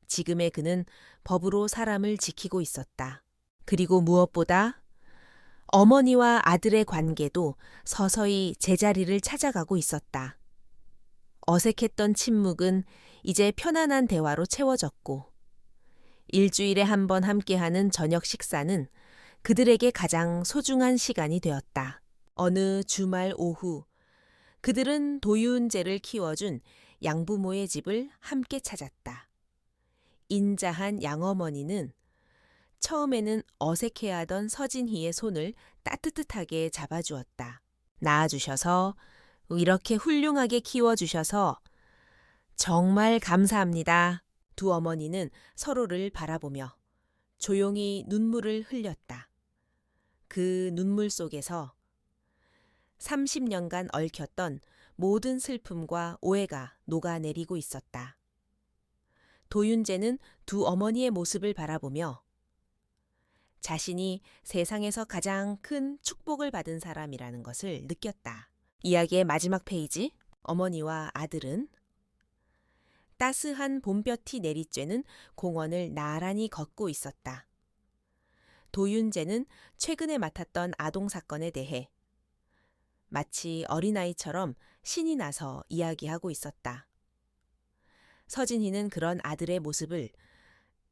지금의 그는 법으로 사람을 지키고 있었다. 그리고 무엇보다 어머니와 아들의 관계도 서서히 제자리를 찾아가고 있었다. 어색했던 침묵은 이제 편안한 대화로 채워졌고 일주일에 한 번 함께하는 저녁 식사는 그들에게 가장 소중한 시간이 되었다. 어느 주말 오후 그들은 도윤재를 키워준 양부모의 집을 함께 찾았다. 인자한 양어머니는 처음에는 어색해하던 서진희의 손을 따뜻하게 잡아주었다. 낳아주셔서 이렇게 훌륭하게 키워주셔서 정말 감사합니다. 두 어머니는 서로를 바라보며 조용히 눈물을 흘렸다. 그 눈물 속에서 30년간 얽혔던 모든 슬픔과 오해가 녹아내리고 있었다. 도윤재는 두 어머니의 모습을 바라보며 자신이 세상에서 가장 큰 축복을 받은 사람이라는 것을 느꼈다. 이야기의 마지막 페이지. 어머니와 아들은 따스한 봄볕이 내리쬐는 공원을 나란히 걷고 있었다. 도윤재는 최근에 맡았던 아동 사건에 대해 마치 어린아이처럼 신이 나서 이야기하고 있었다. 서진희는 그런 아들의 모습을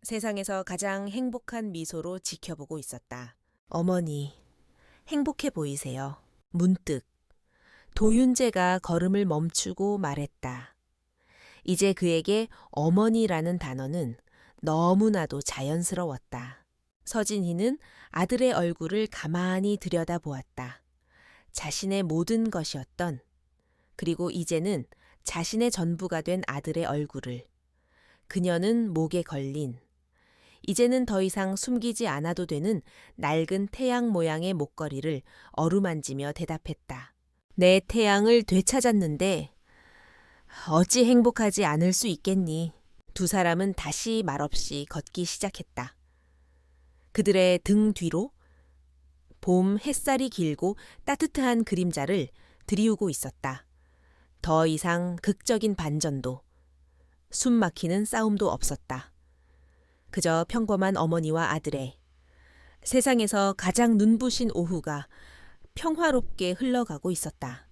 세상에서 가장 행복한 미소로 지켜보고 있었다. 어머니, 행복해 보이세요. 문득 도윤재가 걸음을 멈추고 말했다. 이제 그에게 어머니라는 단어는 너무나도 자연스러웠다. 서진희는 아들의 얼굴을 가만히 들여다보았다. 자신의 모든 것이었던, 그리고 이제는 자신의 전부가 된 아들의 얼굴을. 그녀는 목에 걸린, 이제는 더 이상 숨기지 않아도 되는 낡은 태양 모양의 목걸이를 어루만지며 대답했다. 내 태양을 되찾았는데 어찌 행복하지 않을 수 있겠니? 두 사람은 다시 말없이 걷기 시작했다. 그들의 등 뒤로 봄 햇살이 길고 따뜻한 그림자를 드리우고 있었다. 더 이상 극적인 반전도, 숨 막히는 싸움도 없었다. 그저 평범한 어머니와 아들의 세상에서 가장 눈부신 오후가 평화롭게 흘러가고 있었다.